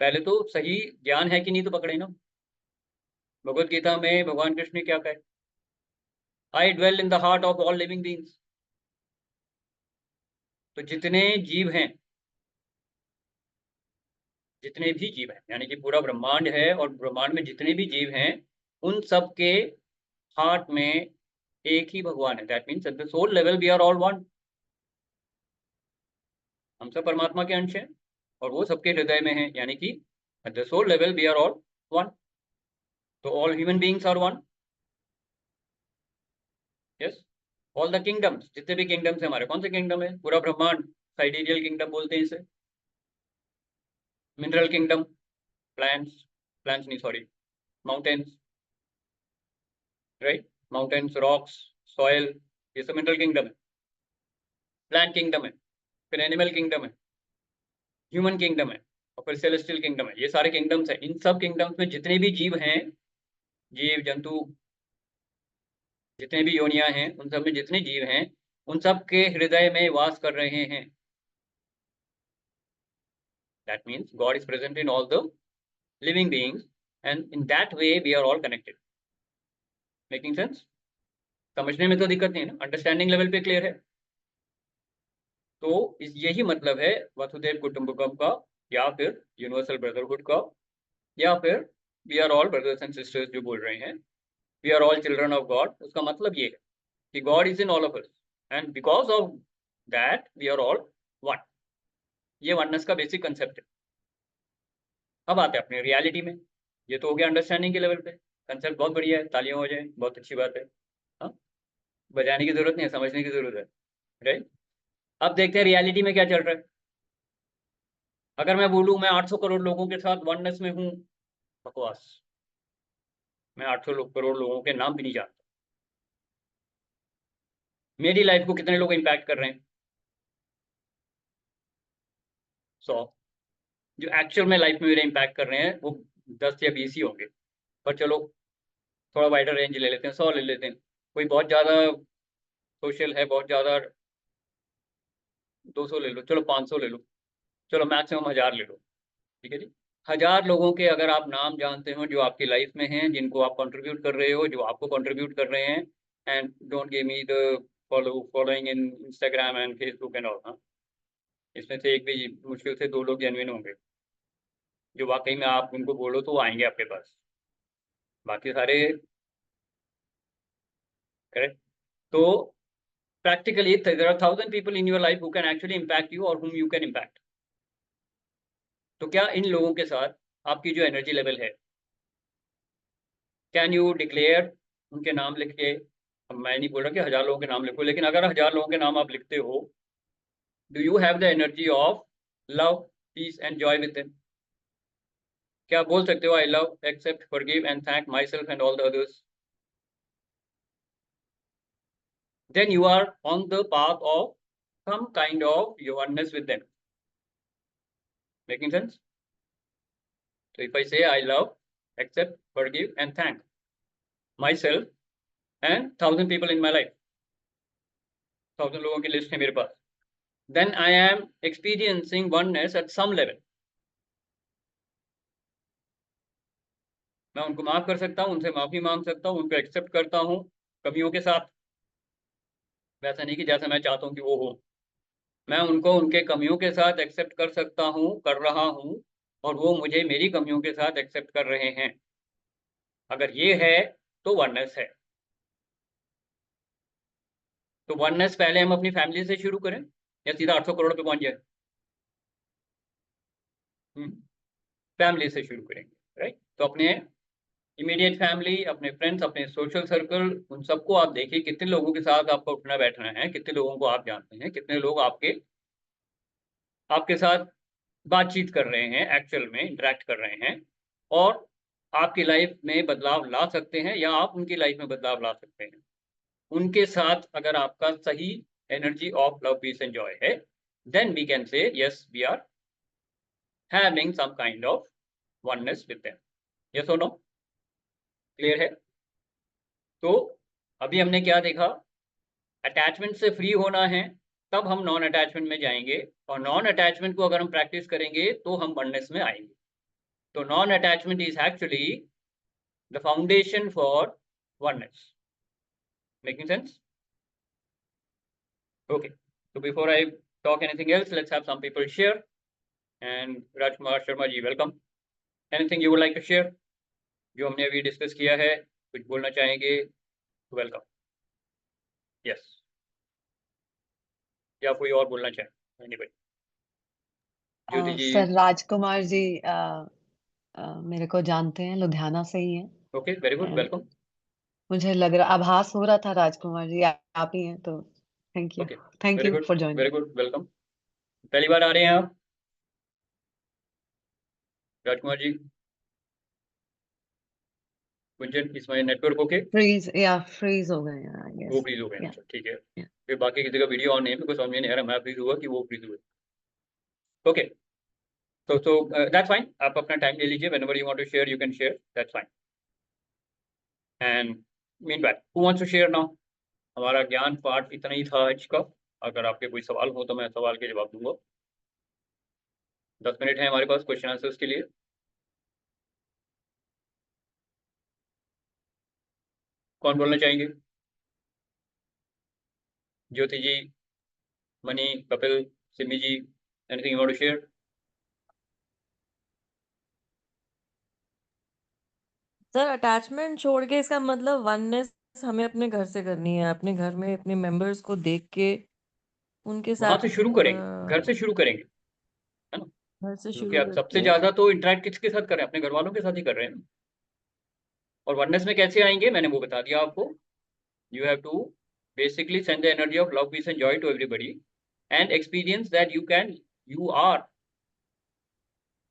पहले तो सही ज्ञान है कि नहीं तो पकड़े ना। भगवत गीता में भगवान कृष्ण ने क्या कहा? I dwell in the heart of all living beings. तो जितने जीव हैं, जितने भी जीव हैं, यानी कि पूरा ब्रह्मांड है और ब्रह्मांड में जितने भी जीव हैं, उन सब के हार्ट में एक ही भगवान है। That means at the soul level we are all one. हम सब परमात्मा के अंश हैं और वो सबके हृदय में है, यानी कि at the soul level we are all one. तो all human beings are one. Yes, all the kingdoms, जितने भी किंगडम्स हैं हमारे, कौन से किंगडम है? पूरा ब्रह्मांड। साइडेरियल किंगडम बोलते हैं इसे, मिनरल किंगडम, प्लांट्स, प्लांट्स नहीं sorry, mountains, right, mountains, rocks, soil, ये सब मिनरल किंगडम है। प्लांट किंगडम है, फिर एनिमल किंगडम है, ह्यूमन किंगडम है, और फिर सेलेस्टियल किंगडम है। ये सारे किंगडम्स हैं। इन सब किंगडम्स में जितने भी जीव हैं, जीव जंतु, जितने भी योनियां हैं, उन सब में जितने जीव हैं, उन सब के हृदय में वास कर रहे हैं। That means God is present in all the living beings, and in that way we are all connected. Making sense? समझने में तो दिक्कत नहीं है ना, अंडरस्टैंडिंग लेवल पे क्लियर है। तो यही मतलब है वसुदेव कुटुंबकम का, या फिर यूनिवर्सल ब्रदरहुड का, या फिर we are all brothers and sisters जो बोल रहे हैं, we are all children of God. उसका मतलब ये है कि God is in all of us and because of that we are all one. ये वननेस का बेसिक कंसेप्ट है। अब आते हैं अपने रियलिटी में। ये तो हो गया अंडरस्टैंडिंग के लेवल पे। कंसेप्ट बहुत बढ़िया है, तालियां हो जाए, बहुत अच्छी बात है। हाँ, बजाने की जरूरत नहीं है, समझने की जरूरत है, राइट। अब देखते हैं रियलिटी में क्या चल रहा है। अगर मैं बोलूं मैं 800 करोड़ लोगों के साथ वननेस में हूं, बकवास। मैं 800 करोड़ लोगों के नाम भी नहीं जानता। मेरी लाइफ को कितने लोग इंपैक्ट कर रहे हैं? 100। जो एक्चुअल में लाइफ में मेरे इंपैक्ट कर रहे हैं वो 10 या 20 ही होंगे। पर चलो थोड़ा वाइडर रेंज ले लेते हैं, 100 ले लेते हैं। कोई बहुत ज़्यादा सोशल है, बहुत ज़्यादा 200 ले लो, चलो 500 ले लो, चलो मैक्सिमम 1000 ले लो, ठीक है जी। 1000 लोगों के अगर आप नाम जानते हो जो आपकी लाइफ में हैं, जिनको आप कंट्रीब्यूट कर रहे हो, जो आपको कंट्रीब्यूट कर रहे हैं, and don't give me the following in Instagram and Facebook and all, हाँ, इसमें से एक भी मुश्किल से 2 लोग जेन्युइन होंगे, जो वाकई में आप उनको बोलो तो वो आएंगे आपके पास, बाकी सारे करेक्ट। तो practically there are 1000 people in your life who can actually impact you or whom you can impact. तो क्या इन लोगों के साथ आपकी जो एनर्जी लेवल है, कैन यू डिक्लेयर उनके नाम लिख के, अब मैं नहीं बोल रहा कि 1000 लोगों के नाम लिखो, लेकिन अगर 1000 लोगों के नाम आप लिखते हो, do you have the energy of love, peace and joy with them? क्या आप बोल सकते हो I love, accept, forgive and thank myself and all the others? Then you are on the path of some kind of oneness with them. Making sense? So if I say I love, accept, forgive and thank myself and 1000 people in my life, 1000 लोगों की list है मेरे पास, then I am experiencing oneness at some level. मैं उनको माफ कर सकता हूँ, उनसे माफी मांग सकता हूँ, उनको एक्सेप्ट करता हूँ कमियों के साथ, वैसा नहीं कि जैसा मैं चाहता हूँ कि वो हो, मैं उनको उनके कमियों के साथ एक्सेप्ट कर सकता हूँ, कर रहा हूँ, और वो मुझे मेरी कमियों के साथ एक्सेप्ट कर रहे हैं। अगर ये है तो वननेस है। तो वननेस पहले हम अपनी फैमिली से शुरू करें या सीधा 800 करोड़ पे पहुंच जाए? फैमिली से शुरू करेंगे, राइट? तो अपने इमीडिएट फैमिली, अपने फ्रेंड्स, अपने सोशल सर्कल, उन सबको आप देखिए कितने लोगों के साथ आपका उठना बैठना है, कितने लोगों को आप जानते हैं, कितने लोग आपके साथ बातचीत कर रहे हैं, एक्चुअल में इंटरेक्ट कर रहे हैं, और आपकी लाइफ में बदलाव ला सकते हैं या आप उनकी लाइफ में बदलाव ला सकते हैं। उनके साथ अगर आपका सही energy of love, peace and joy है, then we can say yes, we are having some kind of oneness with them. Yes or no? Clear है? तो अभी हमने क्या देखा? अटैचमेंट से फ्री होना है, तब हम नॉन अटैचमेंट में जाएंगे, और नॉन अटैचमेंट को अगर हम प्रैक्टिस करेंगे तो हम वननेस में आएंगे। तो non attachment is actually the foundation for oneness. Making sense? Okay. So before I talk anything else, let's have some people share. And Rajkumar Sharma ji, welcome. Anything you would like to share? जो हमने अभी discuss किया है, कुछ बोलना चाहेंगे? Welcome. Yes, या कोई और बोलना चाहे? एनीबॉडी? ज्योति जी? सर राजकुमार जी मेरे को जानते हैं, लुधियाना से ही हैं। Okay, very good, And welcome. मुझे लग रहा आभास हो रहा था राजकुमार जी आप ही हैं, तो thank you okay, thank very you good, for joining. Very good, welcome. पहली बार आ रहे हैं आप Rajkumar ji? Kunjan, is my network okay? Freeze हो गए हैं आई वो गेस। फ्रीज हो गए, या अच्छा ठीक है। या फिर बाकी किसी का वीडियो ऑन नहीं है, मेरे को समझ में नहीं आ रहा, मैं फ्रीज हुआ कि वो फ्रीज हुए। Okay, so that's fine. आप अपना टाइम ले लीजिए, whenever you want to share you can share, that's fine. And meanwhile, who wants to share now? हमारा ज्ञान पाठ इतना ही था आज का। अगर आपके कोई सवाल हो तो मैं सवाल के जवाब दूंगा। 10 मिनट है हमारे पास क्वेश्चन आंसर्स के लिए। कौन बोलना चाहेंगे? Jyoti ji, Mani, Kapil, Simi ji, anything you want to share? Sir attachment छोड़ के इसका मतलब वननेस हमें अपने घर से करनी है, अपने घर में अपने मेंबर्स को देख के उनके वहां साथ से शुरू करेंगे, घर से शुरू करेंगे, है ना? घर से क्योंकि शुरू आप सबसे करके ज्यादा तो इंटरेक्ट किसके साथ कर रहे हैं? अपने घर वालों के साथ ही कर रहे हैं ना। और वननेस में कैसे आएंगे, मैंने वो बता दिया आपको। You have to basically send the energy of love, peace and joy to everybody and experience that you are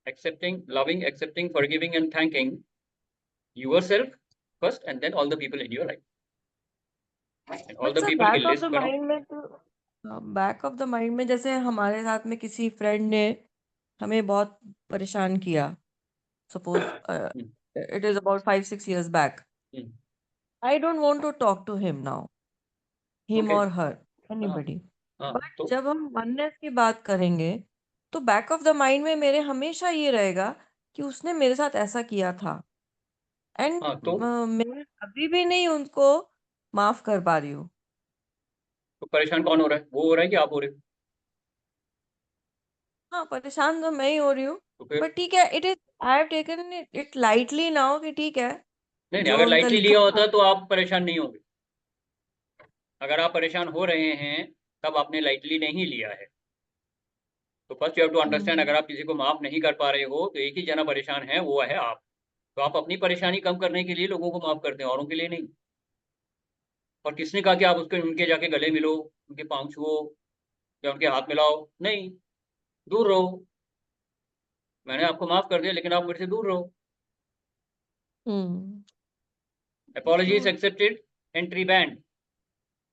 accepting, loving, accepting, forgiving and thanking yourself first and then all the people in your life. And all but the sir people की back of the list बनाओ। Mind में तो back of the mind में जैसे हमारे साथ में किसी फ्रेंड ने हमें बहुत परेशान किया, suppose it is about 5-6 years back. I don't want to talk to him now, him Okay. or her, anybody. हाँ, बट तो जब हम वननेस की बात करेंगे तो बैक ऑफ द माइंड में मेरे हमेशा ये रहेगा कि उसने मेरे साथ ऐसा किया था, एंड हाँ तो मैं अभी भी नहीं उनको माफ कर पा रही हूँ। परेशान कौन हो रहा है? वो हो रहा है कि आप हो रहे हो? हाँ, परेशान तो मैं ही हो रही हूँ, तो फिर बट ठीक है, it is I have taken it lightly now कि ठीक है, नहीं नहीं, जो अगर उनका लाइटली लिखा लिया था। होता तो आप परेशान नहीं होंगे। अगर आप परेशान हो रहे हैं तब आपने लाइटली नहीं लिया है। तो first you have to understand, अगर आप किसी को माफ नहीं कर पा रहे हो तो एक ही जना परेशान है, वो है आप। तो आप अपनी परेशानी कम करने के लिए लोगों को माफ करते हैं, औरों के लिए नहीं। और किसने कहा कि आप उसके उनके जाके गले मिलो, उनके पाँव छुओ या उनके हाथ मिलाओ? नहीं, दूर रहो। मैंने आपको माफ कर दिया लेकिन आप मेरे से दूर रहो। Hmm. Apology is true. Accepted, entry band.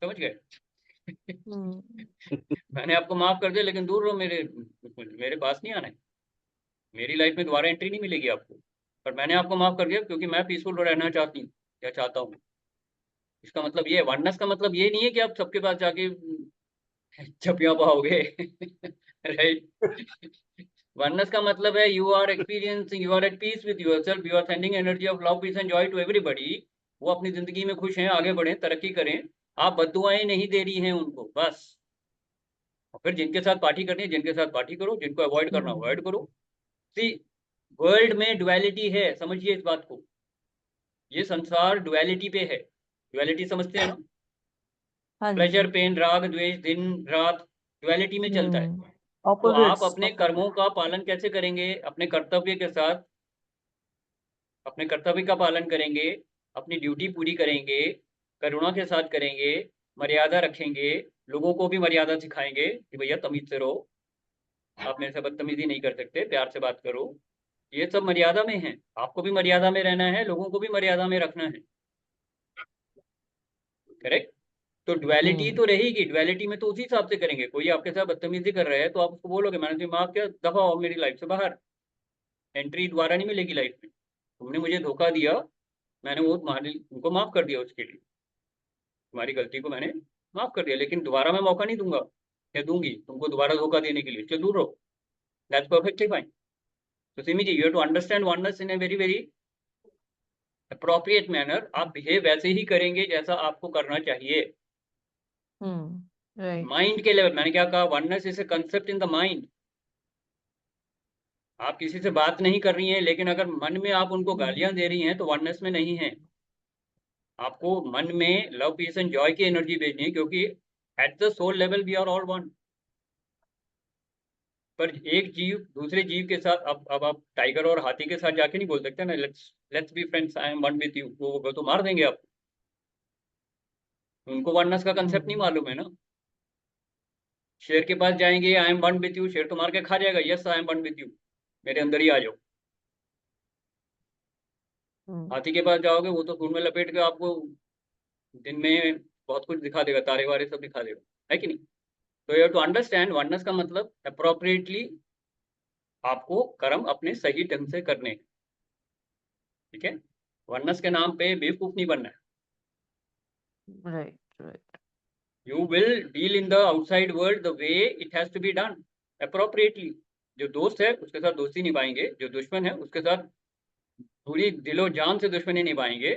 समझ गए? हम्म। मैंने आपको माफ कर दिया लेकिन दूर रहो, मेरे पास नहीं आना है। मेरी लाइफ में दोबारा एंट्री नहीं मिलेगी आपको। पर मैंने आपको माफ कर दिया क्योंकि मैं पीसफुल रहना चाहती हूँ या चाहता हूँ। इसका मतलब ये है, वननेस का मतलब ये नहीं है कि आप सबके पास जाके चपिया पाओगे। राइट? वननेस का मतलब है you are experiencing, you are at peace with yourself, you are sending energy of love, peace and joy to everybody. वो अपनी जिंदगी में खुश हैं, आगे बढ़ें, तरक्की करें। आप बद्दुआएं नहीं दे रही हैं उनको, बस। और फिर जिनके साथ पार्टी करनी है, जिनके साथ पार्टी करो, जिनको अवॉइड करना अवॉइड करो। सी, वर्ल्ड में डुअलिटी है, समझिए इस बात को। ये संसार डुअलिटी पे है। डुअलिटी समझते हैं ना? हाँ प्लेजर, जी। पेन, राग, द्वेष, दिन रात, डुअलिटी में चलता है। तो आप ऑपोजिट्स अपने कर्मों ऑपोजिट। का पालन कैसे करेंगे? अपने कर्तव्य के साथ, अपने कर्तव्य का पालन करेंगे, अपनी ड्यूटी पूरी करेंगे, करुणा के साथ करेंगे, मर्यादा रखेंगे, लोगों को भी मर्यादा सिखाएंगे कि भैया तमीज से रहो, आप मेरे से बदतमीजी नहीं कर सकते, प्यार से बात करो। ये सब मर्यादा में है। आपको भी मर्यादा में रहना है, लोगों को भी मर्यादा में रखना है। करेक्ट? तो डुअलिटी हम्म। तो रहेगी। डुअलिटी में तो उसी हिसाब से करेंगे। कोई आपके साथ बदतमीजी कर रहा है तो आप उसको बोलोगे मैंने तुम्हें माफ किया, दफा हो मेरी लाइफ से बाहर। एंट्री दोबारा नहीं मिलेगी लाइफ में। तुमने मुझे धोखा दिया, मैंने वो तुम्हारे उनको माफ कर दिया, उसके लिए तुम्हारी गलती को मैंने माफ कर दिया, लेकिन दोबारा मैं मौका नहीं दूंगा या दूंगी तुमको दोबारा धोखा देने के लिए, इसलिए दूर रहो। That's perfectly fine. तो Simi ji, you have to understand oneness in a very very appropriate manner. आप बिहेव वैसे ही करेंगे जैसा आपको करना चाहिए। राइट। माइंड के लेवल, मैंने क्या कहा, oneness is a concept in the mind. आप किसी से बात नहीं कर रही हैं लेकिन अगर मन में आप उनको गालियां दे रही हैं तो वननेस में नहीं है। आपको मन में लव, पीस एंड जॉय की एनर्जी भेजनी है, क्योंकि at the soul level we are all one. पर एक जीव दूसरे जीव के साथ, अब आप टाइगर और हाथी के साथ जाके नहीं बोल सकते ना, let's let's be friends, I am one with you. वो तो मार देंगे आप। उनको वननेस का कंसेप्ट नहीं मालूम है ना। शेर के पास जाएंगे, आई एम वन विथ यू, शेर तो मार के खा जाएगा, yes I am one with you, मेरे अंदर ही आ जाओ। हाथी के पास जाओगे, वो तो सूंड में लपेट के आपको दिन में बहुत कुछ दिखा देगा, तारे वारे सब दिखा देगा, है कि नहीं? तो you have to understand oneness का मतलब अप्रोप्रिएटली आपको कर्म अपने सही ढंग से करने हैं। ठीक है? वननेस के नाम पे बेवकूफ नहीं बनना है। Right right. You will deal in the outside world the way it has to be done, appropriately. जो दोस्त है उसके साथ दोस्ती निभाएंगे, जो दुश्मन है उसके साथ पूरी दिलो जान से दुश्मनी निभाएंगे।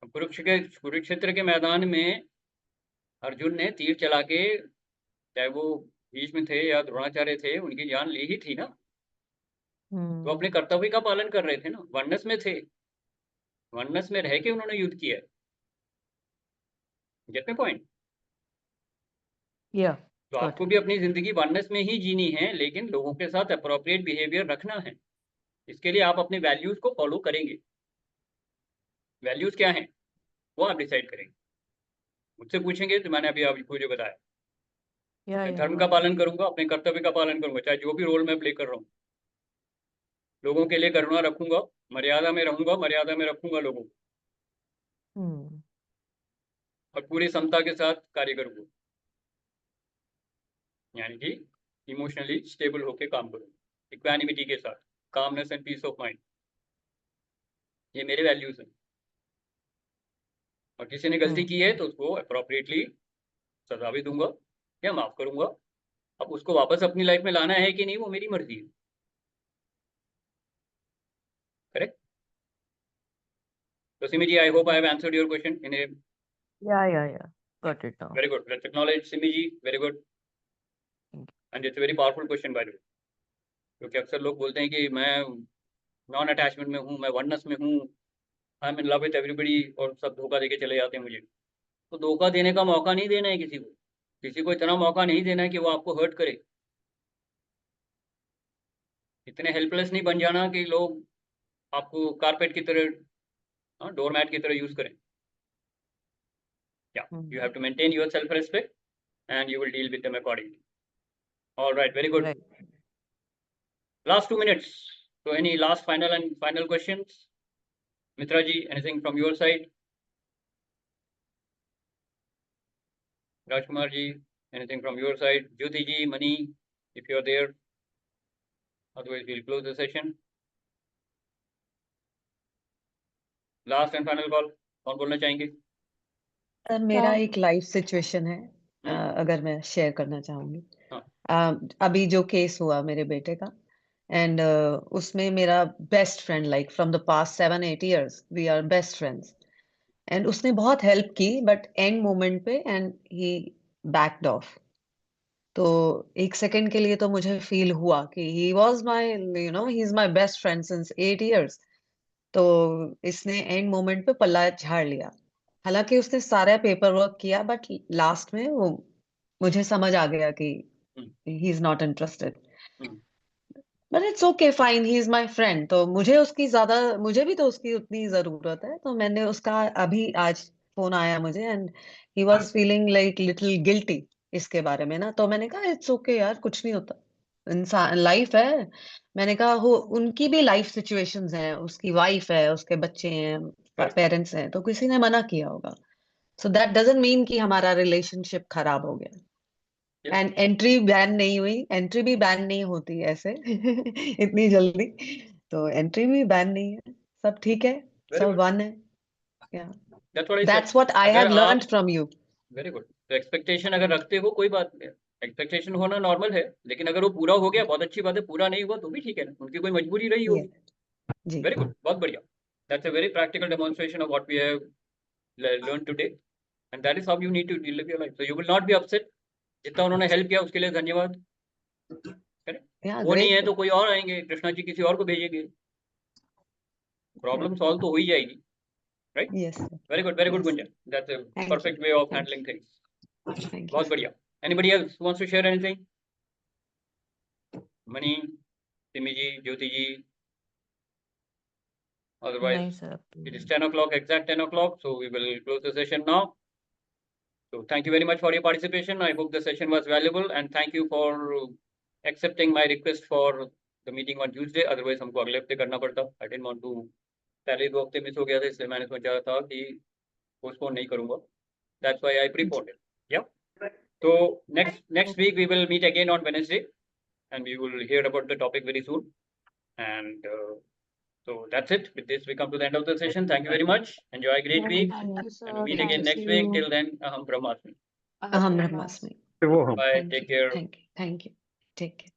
कुरुक्षेत्र के मैदान में अर्जुन ने तीर चला के, चाहे वो भीष्म थे या द्रोणाचार्य थे, उनकी जान ली ही थी ना। तो अपने कर्तव्य का पालन कर रहे थे ना, वननेस में थे। वननेस में रह के उन्होंने युद्ध किया। Gate my point? या तो गॉट आपको इट। भी अपनी जिंदगी वननेस में ही जीनी है, लेकिन लोगों के साथ अप्रोप्रिएट बिहेवियर रखना है। इसके लिए आप अपने वैल्यूज को फॉलो करेंगे। वैल्यूज क्या हैं वो आप डिसाइड करेंगे। मुझसे पूछेंगे तो मैंने अभी आपको जो बताया, मैं या धर्म का गॉट इट। पालन करूंगा, अपने कर्तव्य का पालन करूंगा, चाहे जो भी रोल मैं प्ले कर रहा हूँ। लोगों के लिए करुणा रखूंगा, मर्यादा में रहूंगा, मर्यादा में रखूंगा लोगों को, और पूरी समता के साथ कार्य करूंगा। यानी कि इमोशनली स्टेबल होकर काम करूंगा, इक्वानिमिटी के साथ, calmness and peace of mind. ये मेरे वैल्यूज हैं। और किसी ने गलती की है तो उसको अप्रोप्रिएटली सजा भी दूंगा या माफ करूंगा। अब उसको वापस अपनी लाइफ में लाना है कि नहीं, वो मेरी मर्जी है। correct? So Simi ji, I hope I have answered your question in a Yeah. Got it now. very good. Let's acknowledge Simi ji, very good. Thank you. And it's a very powerful question by the way. क्योंकि अक्सर लोग बोलते हैं कि मैं non attachment में हूँ, मैं वननेस में हूँ, I am in love with everybody, और सब धोखा देके चले जाते हैं मुझे। तो धोखा देने का मौका नहीं देना है किसी को इतना मौका नहीं देना है कि वो आपको हर्ट करे। इतने हेल्पलेस नहीं बन जाना कि लोग आपको कारपेट की तरह, डोरमैट की तरह यूज करें। Yeah, you have to maintain your self-respect and you will deal with them accordingly. All right, very good. Right. Last 2 minutes. So any last final questions? Mitra ji, anything from your side? Rajkumar ji, anything from your side? Jyoti ji, Mani, if you're there. Otherwise, we'll close the session. Last and final call. कौन बोलना चाहेंगे? Sir मेरा एक life situation है, अगर मैं share करना चाहूंगी। हाँ। अभी जो केस हुआ मेरे बेटे का, एंड उसमें मेरा best friend, like from the past 7-8 years we are best friends, and उसने बहुत हेल्प की, बट एंड मोमेंट पे एंड ही बैक्ड ऑफ। तो एक सेकंड के लिए तो मुझे फील हुआ कि he was my, he is my best friend since 8 years। तो इसने एंड मोमेंट पे पल्ला झाड़ लिया। हालांकि उसने सारा पेपर वर्क किया, बट लास्ट में वो मुझे समझ आ गया कि he is not interested. But it's okay, fine, he is my friend. तो मुझे भी तो उसकी उतनी जरूरत है। तो मैंने उसका अभी आज फोन आया मुझे, and he was feeling like little guilty इसके बारे में ना। तो मैंने कहा इट्स ओके यार, कुछ नहीं होता, इंसान लाइफ है। मैंने कहा हो, उनकी भी लाइफ सिचुएशंस हैं, उसकी वाइफ है, उसके बच्चे हैं, पेरेंट्स हैं, तो किसी ने मना किया होगा। सो दैट डजंट मीन कि हमारा रिलेशनशिप खराब हो गया। एंड एंट्री बैन नहीं हुई, एंट्री भी बैन नहीं होती ऐसे इतनी जल्दी। तो एंट्री भी बैन नहीं है, सब ठीक है, सब वन है। That's what I have learned from you. Very good. तो एक्सपेक्टेशन अगर रखते हो कोई बात नहीं, एक्सपेक्टेशन होना नॉर्मल है, लेकिन अगर वो पूरा हो गया बहुत अच्छी बात है, पूरा नहीं हुआ तो भी ठीक है ना, उनकी कोई मजबूरी रही होगी। वेरी गुड, बहुत बढ़िया। That's a very practical demonstration of what we have learn today, and that is how you need to deal with your life. So you will not be upset. जितना उन्होंने हेल्प किया उसके लिए धन्यवाद। वो नहीं है तो कोई और आएंगे, कृष्णा जी किसी और को भेजेंगे, प्रॉब्लम सॉल्व तो हो ही जाएगी, right? Yes. Very good Gunjan, that's a perfect way of handling things. बहुत बढ़िया। Anybody else wants to share anything? Mani, Simi ji, Jyoti ji? Otherwise, नहीं sir. it is 10 o'clock, exact 10 o'clock, so we will close the session now. So thank you very much for your participation. I hope the session was valuable, and thank you for accepting my request for the meeting on Tuesday. Otherwise हमको अगले हफ्ते करना पड़ता। I didn't want to, पहले 2 हफ्ते miss हो गया था, इसलिए मैंने सोचा था कि पोस्टपोन नहीं करूंगा। That's why I preponed it. Yeah. So next week we will meet again on Wednesday, and we will hear about the topic very soon. And so that's it. With this, we come to the end of the session. Thank you very much. Enjoy a great week. Thank you, sir. And meet again Thank next week. you. Till then, Aham Brahmasmi. अहम ब्रह्मास्मि। वो हम। Bye. Take care. Thank you, take care.